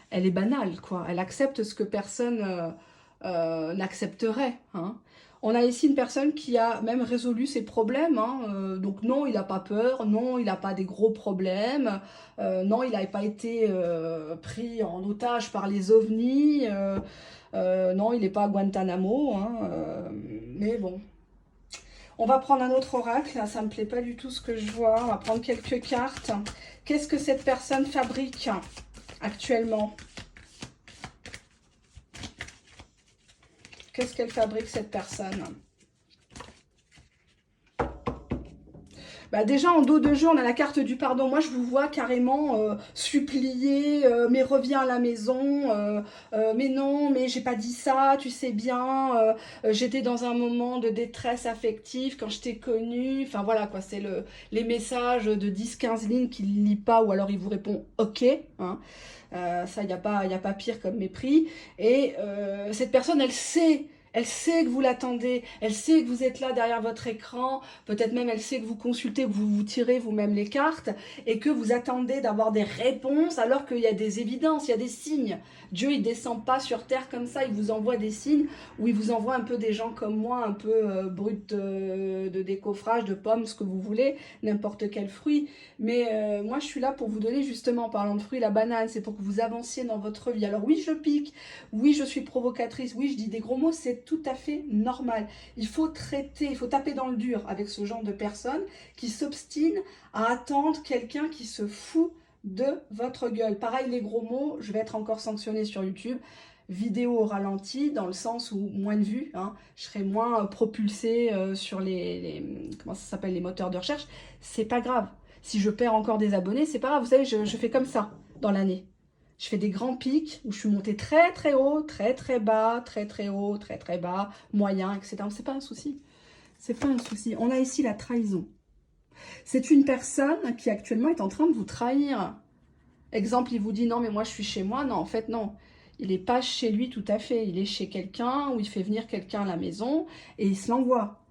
elle est banale, quoi. Elle accepte ce que personne n'accepterait, hein. On a ici une personne qui a même résolu ses problèmes, hein. Donc non, il n'a pas peur, non, il n'a pas des gros problèmes, non, il n'a pas été pris en otage par les ovnis, non, il n'est pas à Guantanamo, hein, mais bon. On va prendre un autre oracle, là, ça ne me plaît pas du tout ce que je vois. On va prendre quelques cartes. Qu'est-ce que cette personne fabrique actuellement? Qu'est-ce qu'elle fabrique, cette personne? Bah déjà, en dos de jeu, on a la carte du pardon. Moi, je vous vois carrément supplier, mais reviens à la maison, mais non, mais j'ai pas dit ça, tu sais bien, j'étais dans un moment de détresse affective quand je t'ai connu. Enfin, voilà, quoi, c'est les messages de 10-15 lignes qu'il ne lit pas, ou alors il vous répond « Ok hein ». Ça, y a pas pire comme mépris. Et cette personne, elle sait que vous l'attendez, elle sait que vous êtes là derrière votre écran, peut-être même elle sait que vous consultez, que vous vous tirez vous-même les cartes, et que vous attendez d'avoir des réponses alors qu'il y a des évidences, il y a des signes. Dieu, il descend pas sur terre comme ça, il vous envoie des signes, ou il vous envoie un peu des gens comme moi, un peu bruts de décoffrage, de pommes, ce que vous voulez, n'importe quel fruit. Mais moi, je suis là pour vous donner justement, en parlant de fruits, la banane, c'est pour que vous avanciez dans votre vie. Alors oui, je pique, oui, je suis provocatrice, oui, je dis des gros mots, c'est tout à fait normal. Il faut traiter, il faut taper dans le dur avec ce genre de personnes qui s'obstinent à attendre quelqu'un qui se fout de votre gueule. Pareil, les gros mots, je vais être encore sanctionnée sur YouTube. Vidéo au ralenti, dans le sens où moins de vues, hein, je serai moins propulsée sur comment ça s'appelle, les moteurs de recherche. C'est pas grave. Si je perds encore des abonnés, c'est pas grave. Vous savez, je fais comme ça dans l'année. Je fais des grands pics où je suis montée très très haut, très très bas, très très haut, très très bas, moyen, etc. C'est pas un souci. C'est pas un souci. On a ici la trahison. C'est une personne qui actuellement est en train de vous trahir. Exemple, il vous dit non mais moi je suis chez moi. Non, en fait non. Il n'est pas chez lui tout à fait. Il est chez quelqu'un où il fait venir quelqu'un à la maison et il se l'envoie.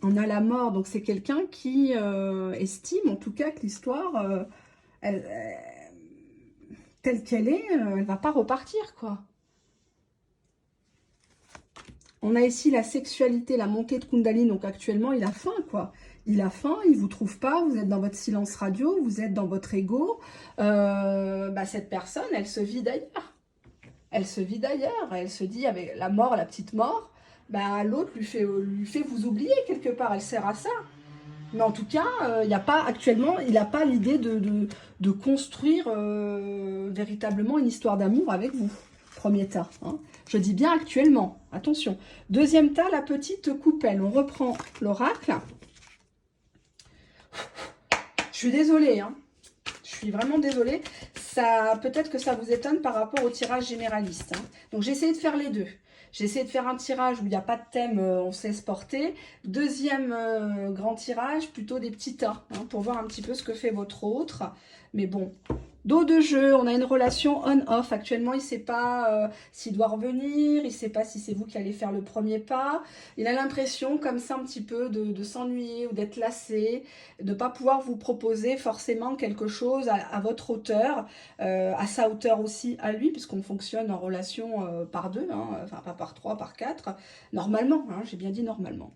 On a la mort, donc c'est quelqu'un qui estime en tout cas que l'histoire, telle qu'elle est, elle ne va pas repartir, quoi. On a ici la sexualité, la montée de Kundalini, donc actuellement il a faim, quoi. Il a faim, il ne vous trouve pas, vous êtes dans votre silence radio, vous êtes dans votre ego. Cette personne, elle se vit d'ailleurs. Elle se vit d'ailleurs, elle se dit avec la mort, la petite mort, l'autre lui fait vous oublier quelque part, elle sert à ça. Mais en tout cas, actuellement, il n'a pas l'idée de construire véritablement une histoire d'amour avec vous. Premier tas. Hein. Je dis bien actuellement. Attention. Deuxième tas, la petite coupelle. On reprend l'oracle. Je suis désolée. Hein. Je suis vraiment désolée. Peut-être que ça vous étonne par rapport au tirage généraliste. Hein. Donc, j'ai essayé de faire les deux. J'ai essayé de faire un tirage où il n'y a pas de thème, on sait se porter. Deuxième grand tirage, plutôt des petits tas, hein, pour voir un petit peu ce que fait votre autre. Mais bon, dos de jeu, on a une relation on-off. Actuellement, il ne sait pas s'il doit revenir, il ne sait pas si c'est vous qui allez faire le premier pas. Il a l'impression, comme ça, un petit peu de s'ennuyer ou d'être lassé, de ne pas pouvoir vous proposer forcément quelque chose à votre hauteur, à sa hauteur aussi à lui, puisqu'on fonctionne en relation par deux, hein, enfin pas par trois, par quatre, normalement, hein, j'ai bien dit normalement.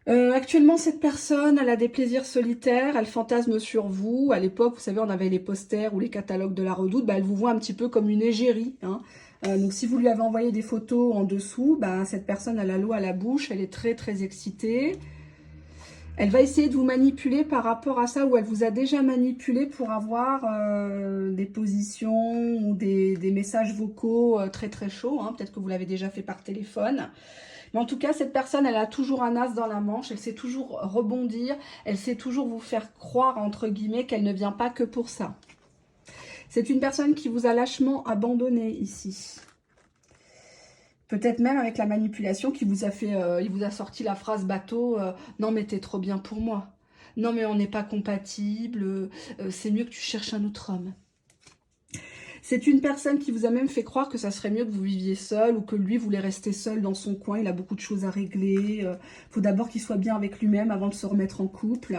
Actuellement, cette personne, elle a des plaisirs solitaires, elle fantasme sur vous. À l'époque, vous savez, on avait les posters ou les catalogues de la Redoute, elle vous voit un petit peu comme une égérie. Hein. Donc, si vous lui avez envoyé des photos en dessous, cette personne, elle a l'eau à la bouche, elle est très, très excitée. Elle va essayer de vous manipuler par rapport à ça, ou elle vous a déjà manipulé pour avoir des positions ou des messages vocaux très, très chauds. Hein. Peut-être que vous l'avez déjà fait par téléphone. Mais en tout cas, cette personne, elle a toujours un as dans la manche, elle sait toujours rebondir, elle sait toujours vous faire croire, entre guillemets, qu'elle ne vient pas que pour ça. C'est une personne qui vous a lâchement abandonné ici. Peut-être même avec la manipulation qui vous a fait, il vous a sorti la phrase bateau, non mais t'es trop bien pour moi. Non mais on n'est pas compatible, c'est mieux que tu cherches un autre homme. C'est une personne qui vous a même fait croire que ça serait mieux que vous viviez seul ou que lui voulait rester seul dans son coin. Il a beaucoup de choses à régler. Il faut d'abord qu'il soit bien avec lui-même avant de se remettre en couple.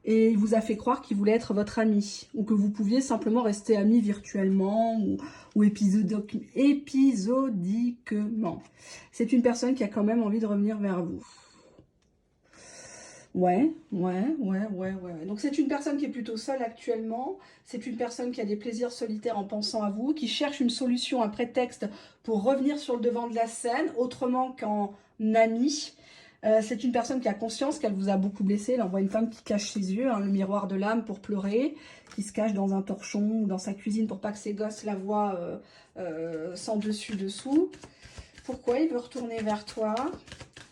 Et il vous a fait croire qu'il voulait être votre ami ou que vous pouviez simplement rester amis virtuellement ou épisodiquement. C'est une personne qui a quand même envie de revenir vers vous. Ouais. Donc c'est une personne qui est plutôt seule actuellement. C'est une personne qui a des plaisirs solitaires en pensant à vous, qui cherche une solution, un prétexte pour revenir sur le devant de la scène, autrement qu'en ami. C'est une personne qui a conscience qu'elle vous a beaucoup blessé. Elle envoie une femme qui cache ses yeux, hein, le miroir de l'âme pour pleurer, qui se cache dans un torchon ou dans sa cuisine pour pas que ses gosses la voient sans dessus-dessous. Pourquoi il veut retourner vers toi ?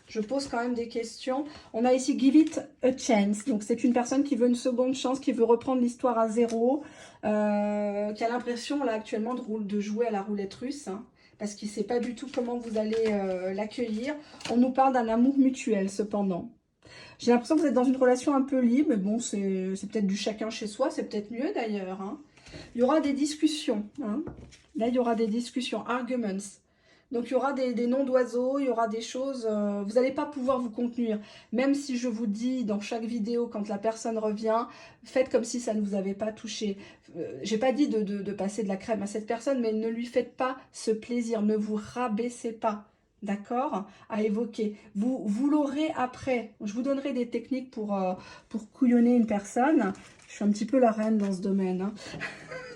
Je pose quand même des questions. On a ici give it a chance. Donc, c'est une personne qui veut une seconde chance, qui veut reprendre l'histoire à zéro, qui a l'impression, là, actuellement, de jouer à la roulette russe, hein, parce qu'il ne sait pas du tout comment vous allez l'accueillir. On nous parle d'un amour mutuel, cependant. J'ai l'impression que vous êtes dans une relation un peu libre, mais bon, c'est peut-être du chacun chez soi, c'est peut-être mieux, d'ailleurs. Hein. Il y aura des discussions. Hein. Là, il y aura des discussions, arguments. Donc, il y aura des noms d'oiseaux, il y aura des choses... vous n'allez pas pouvoir vous contenir. Même si je vous dis dans chaque vidéo, quand la personne revient, faites comme si ça ne vous avait pas touché. J'ai pas dit de passer de la crème à cette personne, mais ne lui faites pas ce plaisir. Ne vous rabaissez pas, d'accord, à évoquer. Vous l'aurez après. Je vous donnerai des techniques pour couillonner une personne. Je suis un petit peu la reine dans ce domaine, hein.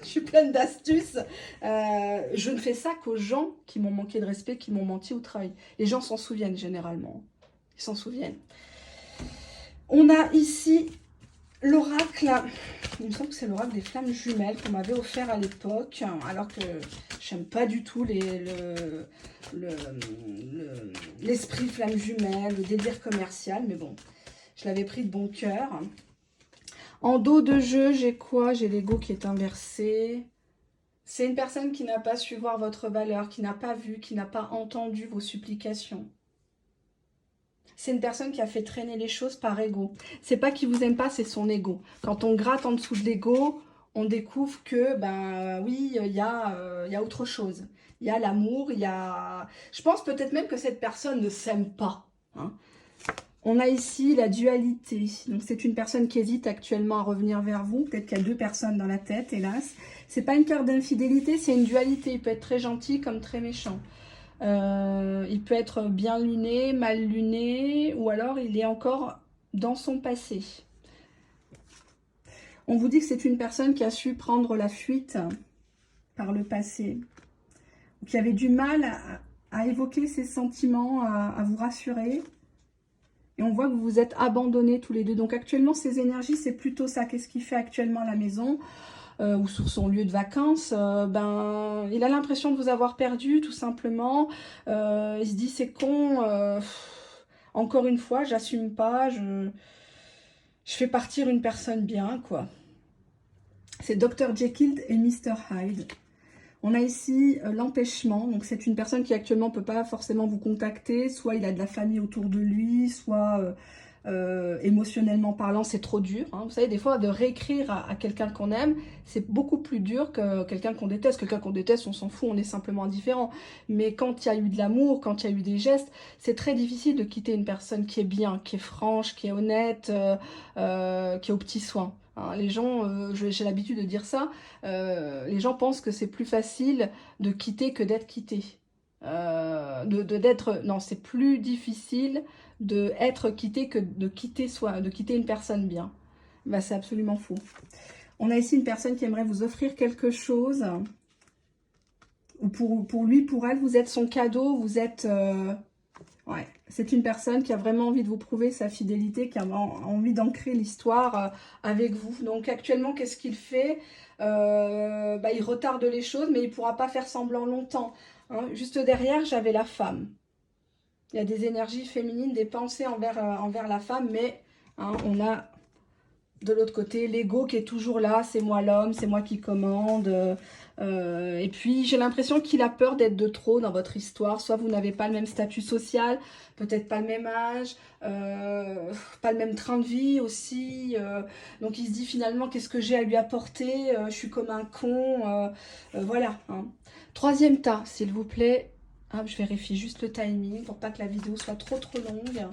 Je suis pleine d'astuces. Je ne fais ça qu'aux gens qui m'ont manqué de respect, qui m'ont menti au travail. Les gens s'en souviennent généralement. Ils s'en souviennent. On a ici l'oracle. Il me semble que c'est l'oracle des flammes jumelles qu'on m'avait offert à l'époque. Alors que j'aime pas du tout l'esprit flamme jumelle, le délire commercial. Mais bon, je l'avais pris de bon cœur. En dos de jeu, j'ai quoi? J'ai l'ego qui est inversé. C'est une personne qui n'a pas su voir votre valeur, qui n'a pas vu, qui n'a pas entendu vos supplications. C'est une personne qui a fait traîner les choses par ego. C'est pas qu'il vous aime pas, c'est son ego. Quand on gratte en dessous de l'ego, on découvre que, ben oui, il y a autre chose. Il y a l'amour, il y a... Je pense peut-être même que cette personne ne s'aime pas. Hein. On a ici la dualité. Donc, c'est une personne qui hésite actuellement à revenir vers vous. Peut-être qu'il y a deux personnes dans la tête, hélas. C'est pas une carte d'infidélité, c'est une dualité. Il peut être très gentil comme très méchant. Il peut être bien luné, mal luné, ou alors il est encore dans son passé. On vous dit que c'est une personne qui a su prendre la fuite par le passé. Qui avait du mal à évoquer ses sentiments, à vous rassurer. Et on voit que vous vous êtes abandonnés tous les deux. Donc actuellement, ces énergies, c'est plutôt ça. Qu'est-ce qu'il fait actuellement à la maison ou sur son lieu de vacances? Ben, il a l'impression de vous avoir perdu, tout simplement. Il se dit, c'est con. Encore une fois, j'assume pas. Je fais partir une personne bien, quoi. C'est Dr. Jekyll et Mr. Hyde. On a ici l'empêchement, donc c'est une personne qui actuellement ne peut pas forcément vous contacter, soit il a de la famille autour de lui, soit émotionnellement parlant, c'est trop dur. Hein. Vous savez, des fois, de réécrire à quelqu'un qu'on aime, c'est beaucoup plus dur que quelqu'un qu'on déteste. Quelqu'un qu'on déteste, on s'en fout, on est simplement indifférent. Mais quand il y a eu de l'amour, quand il y a eu des gestes, c'est très difficile de quitter une personne qui est bien, qui est franche, qui est honnête, qui est aux petits soins. Hein, les gens, j'ai l'habitude de dire ça, les gens pensent que c'est plus facile de quitter que d'être quitté. Non, c'est plus difficile d'être quitté que de quitter une personne bien. Bah, c'est absolument faux. On a ici une personne qui aimerait vous offrir quelque chose. Ou pour lui, pour elle, vous êtes son cadeau, vous êtes... Ouais, c'est une personne qui a vraiment envie de vous prouver sa fidélité, qui a envie d'ancrer l'histoire avec vous. Donc actuellement, qu'est-ce qu'il fait? Bah, il retarde les choses, mais il ne pourra pas faire semblant longtemps. Hein. Juste derrière, j'avais la femme. Il y a des énergies féminines, des pensées envers la femme, mais hein, on a de l'autre côté l'ego qui est toujours là, c'est moi l'homme, c'est moi qui commande. Et puis j'ai l'impression qu'il a peur d'être de trop dans votre histoire. Soit vous n'avez pas le même statut social, peut-être pas le même âge, pas le même train de vie aussi. Donc il se dit finalement qu'est-ce que j'ai à lui apporter, je suis comme un con. Voilà. Hein. Troisième tas, s'il vous plaît. Hop, je vérifie juste le timing pour pas que la vidéo soit trop longue.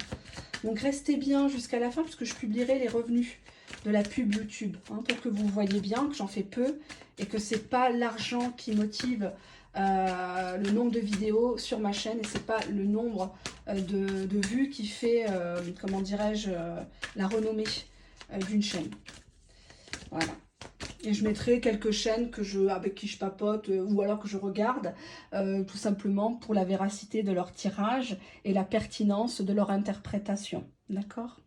Donc restez bien jusqu'à la fin puisque je publierai les revenus de la pub YouTube hein, pour que vous voyez bien que j'en fais peu et que c'est pas l'argent qui motive le nombre de vidéos sur ma chaîne et c'est pas le nombre de vues qui fait, comment dirais-je, la renommée d'une chaîne. Voilà. Et je mettrai quelques chaînes avec qui je papote ou alors que je regarde, tout simplement pour la véracité de leur tirage et la pertinence de leur interprétation. D'accord?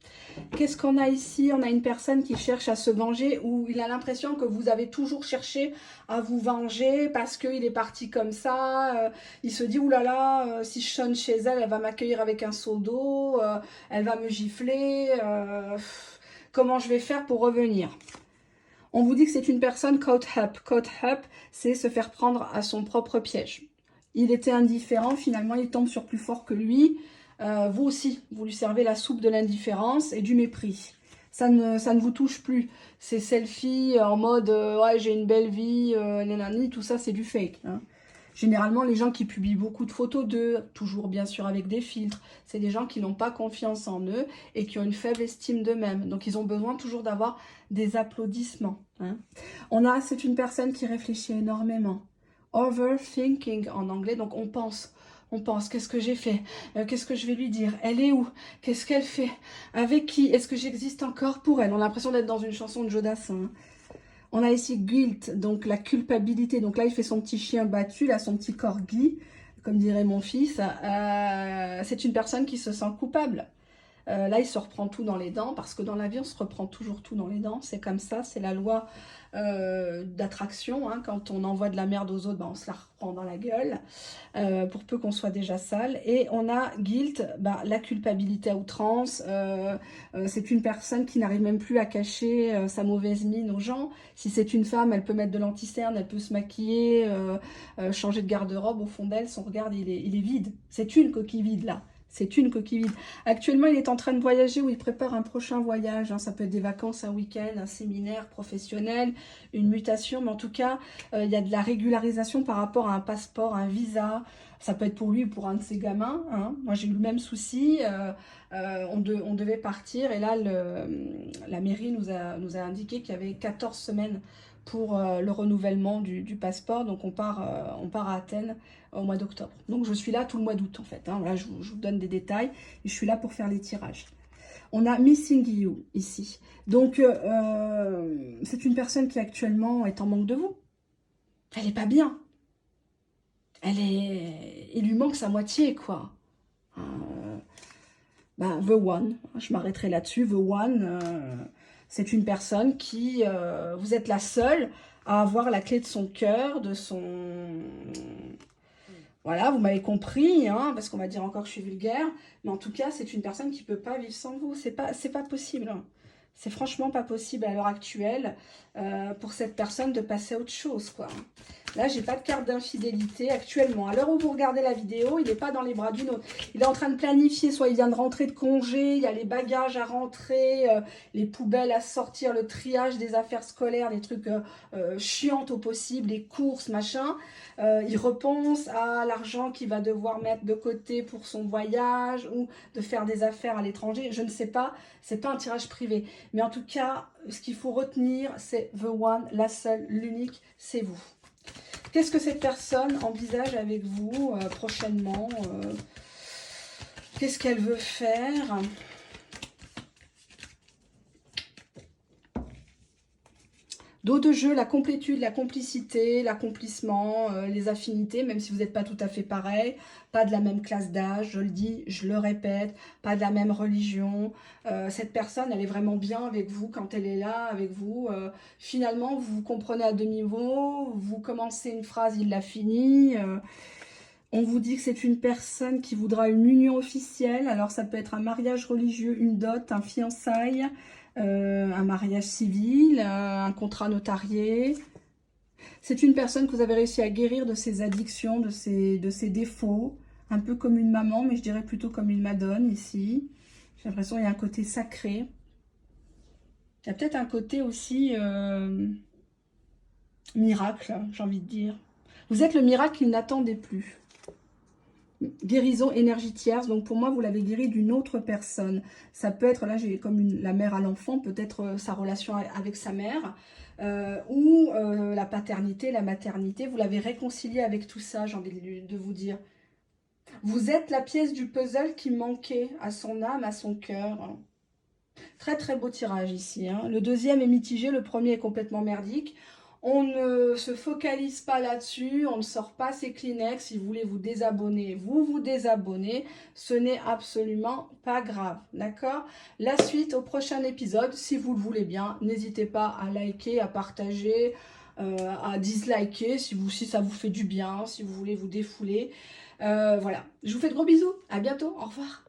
Qu'est-ce qu'on a ici? On a une personne qui cherche à se venger ou il a l'impression que vous avez toujours cherché à vous venger parce qu'il est parti comme ça. Il se dit, oulala, si je sonne chez elle, elle va m'accueillir avec un seau d'eau, elle va me gifler. Comment je vais faire pour revenir? On vous dit que c'est une personne caught up. Caught up, c'est se faire prendre à son propre piège. Il était indifférent, finalement, il tombe sur plus fort que lui. Vous aussi, vous lui servez la soupe de l'indifférence et du mépris. Ça ne vous touche plus. Ces selfies en mode ouais, j'ai une belle vie, nanani, tout ça, c'est du fake. Hein. Généralement, les gens qui publient beaucoup de photos d'eux, toujours bien sûr avec des filtres, c'est des gens qui n'ont pas confiance en eux et qui ont une faible estime d'eux-mêmes. Donc, ils ont besoin toujours d'avoir des applaudissements. Hein. C'est une personne qui réfléchit énormément. Overthinking en anglais, donc on pense, qu'est-ce que j'ai fait, qu'est-ce que je vais lui dire, elle est où, qu'est-ce qu'elle fait, avec qui, est-ce que j'existe encore pour elle. On a l'impression d'être dans une chanson de Jodassin. Hein. On a ici guilt, donc la culpabilité. Donc là, il fait son petit chien battu, là, son petit corgi, comme dirait mon fils. C'est une personne qui se sent coupable. Là, il se reprend tout dans les dents, parce que dans la vie, on se reprend toujours tout dans les dents. C'est comme ça, c'est la loi d'attraction. Hein. Quand on envoie de la merde aux autres, ben, on se la reprend dans la gueule, pour peu qu'on soit déjà sale. Et on a guilt, ben, la culpabilité à outrance. C'est une personne qui n'arrive même plus à cacher sa mauvaise mine aux gens. Si c'est une femme, elle peut mettre de l'anti-cerne, elle peut se maquiller, changer de garde-robe. Au fond d'elle, son regard, il est vide. C'est une coquille vide, là. C'est une coquille vide. Actuellement, il est en train de voyager ou il prépare un prochain voyage. Hein. Ça peut être des vacances, un week-end, un séminaire professionnel, une mutation. Mais en tout cas, il y a de la régularisation par rapport à un passeport, un visa. Ça peut être pour lui ou pour un de ses gamins. Hein. Moi, j'ai eu le même souci. On devait partir. Et là, la mairie nous a indiqué qu'il y avait 14 semaines pour le renouvellement du passeport. Donc, on part à Athènes au mois d'octobre. Donc je suis là tout le mois d'août en fait. Hein. Là, je vous donne des détails et je suis là pour faire les tirages. On a Missing You ici. Donc c'est une personne qui actuellement est en manque de vous. Elle n'est pas bien. Il lui manque sa moitié quoi. The One, je m'arrêterai là-dessus. The One, c'est une personne qui, vous êtes la seule à avoir la clé de son cœur, de son... Voilà, vous m'avez compris, hein, parce qu'on va dire encore que je suis vulgaire, mais en tout cas, c'est une personne qui ne peut pas vivre sans vous. C'est pas possible. Hein. C'est franchement pas possible à l'heure actuelle pour cette personne de passer à autre chose, quoi. Là, j'ai pas de carte d'infidélité actuellement. À l'heure où vous regardez la vidéo, il n'est pas dans les bras d'une autre. Il est en train de planifier, soit il vient de rentrer de congé, il y a les bagages à rentrer, les poubelles à sortir, le triage des affaires scolaires, des trucs chiantes au possible, les courses, machin. Il repense à l'argent qu'il va devoir mettre de côté pour son voyage ou de faire des affaires à l'étranger. Je ne sais pas, c'est pas un tirage privé. Mais en tout cas, ce qu'il faut retenir, c'est The One, la seule, l'unique, c'est vous. Qu'est-ce que cette personne envisage avec vous prochainement Qu'est-ce qu'elle veut faire? Dos de jeu, la complétude, la complicité, l'accomplissement, les affinités, même si vous n'êtes pas tout à fait pareil, pas de la même classe d'âge, je le dis, je le répète, pas de la même religion. Cette personne, elle est vraiment bien avec vous quand elle est là, avec vous. Finalement, vous vous comprenez à demi-mot, vous commencez une phrase, il la finit. On vous dit que c'est une personne qui voudra une union officielle. Alors, ça peut être un mariage religieux, une dot, un fiançailles, un mariage civil, un contrat notarié. C'est une personne que vous avez réussi à guérir de ses addictions, de ses défauts. Un peu comme une maman, mais je dirais plutôt comme une madone ici. J'ai l'impression qu'il y a un côté sacré. Il y a peut-être un côté aussi miracle, j'ai envie de dire. Vous êtes le miracle qu'il n'attendait plus. Guérison énergie tierce, donc pour moi vous l'avez guéri d'une autre personne. Ça peut être, là j'ai comme la mère à l'enfant, peut-être sa relation avec sa mère, ou la paternité, la maternité, vous l'avez réconcilié avec tout ça, j'ai envie de vous dire. Vous êtes la pièce du puzzle qui manquait à son âme, à son cœur. Très très beau tirage ici, hein. Le deuxième est mitigé, le premier est complètement merdique. On ne se focalise pas là-dessus, on ne sort pas ses Kleenex. Si vous voulez vous désabonner, vous vous désabonnez. Ce n'est absolument pas grave, d'accord? La suite au prochain épisode, si vous le voulez bien, n'hésitez pas à liker, à partager, à disliker si ça vous fait du bien, si vous voulez vous défouler. Voilà, je vous fais de gros bisous, à bientôt, au revoir.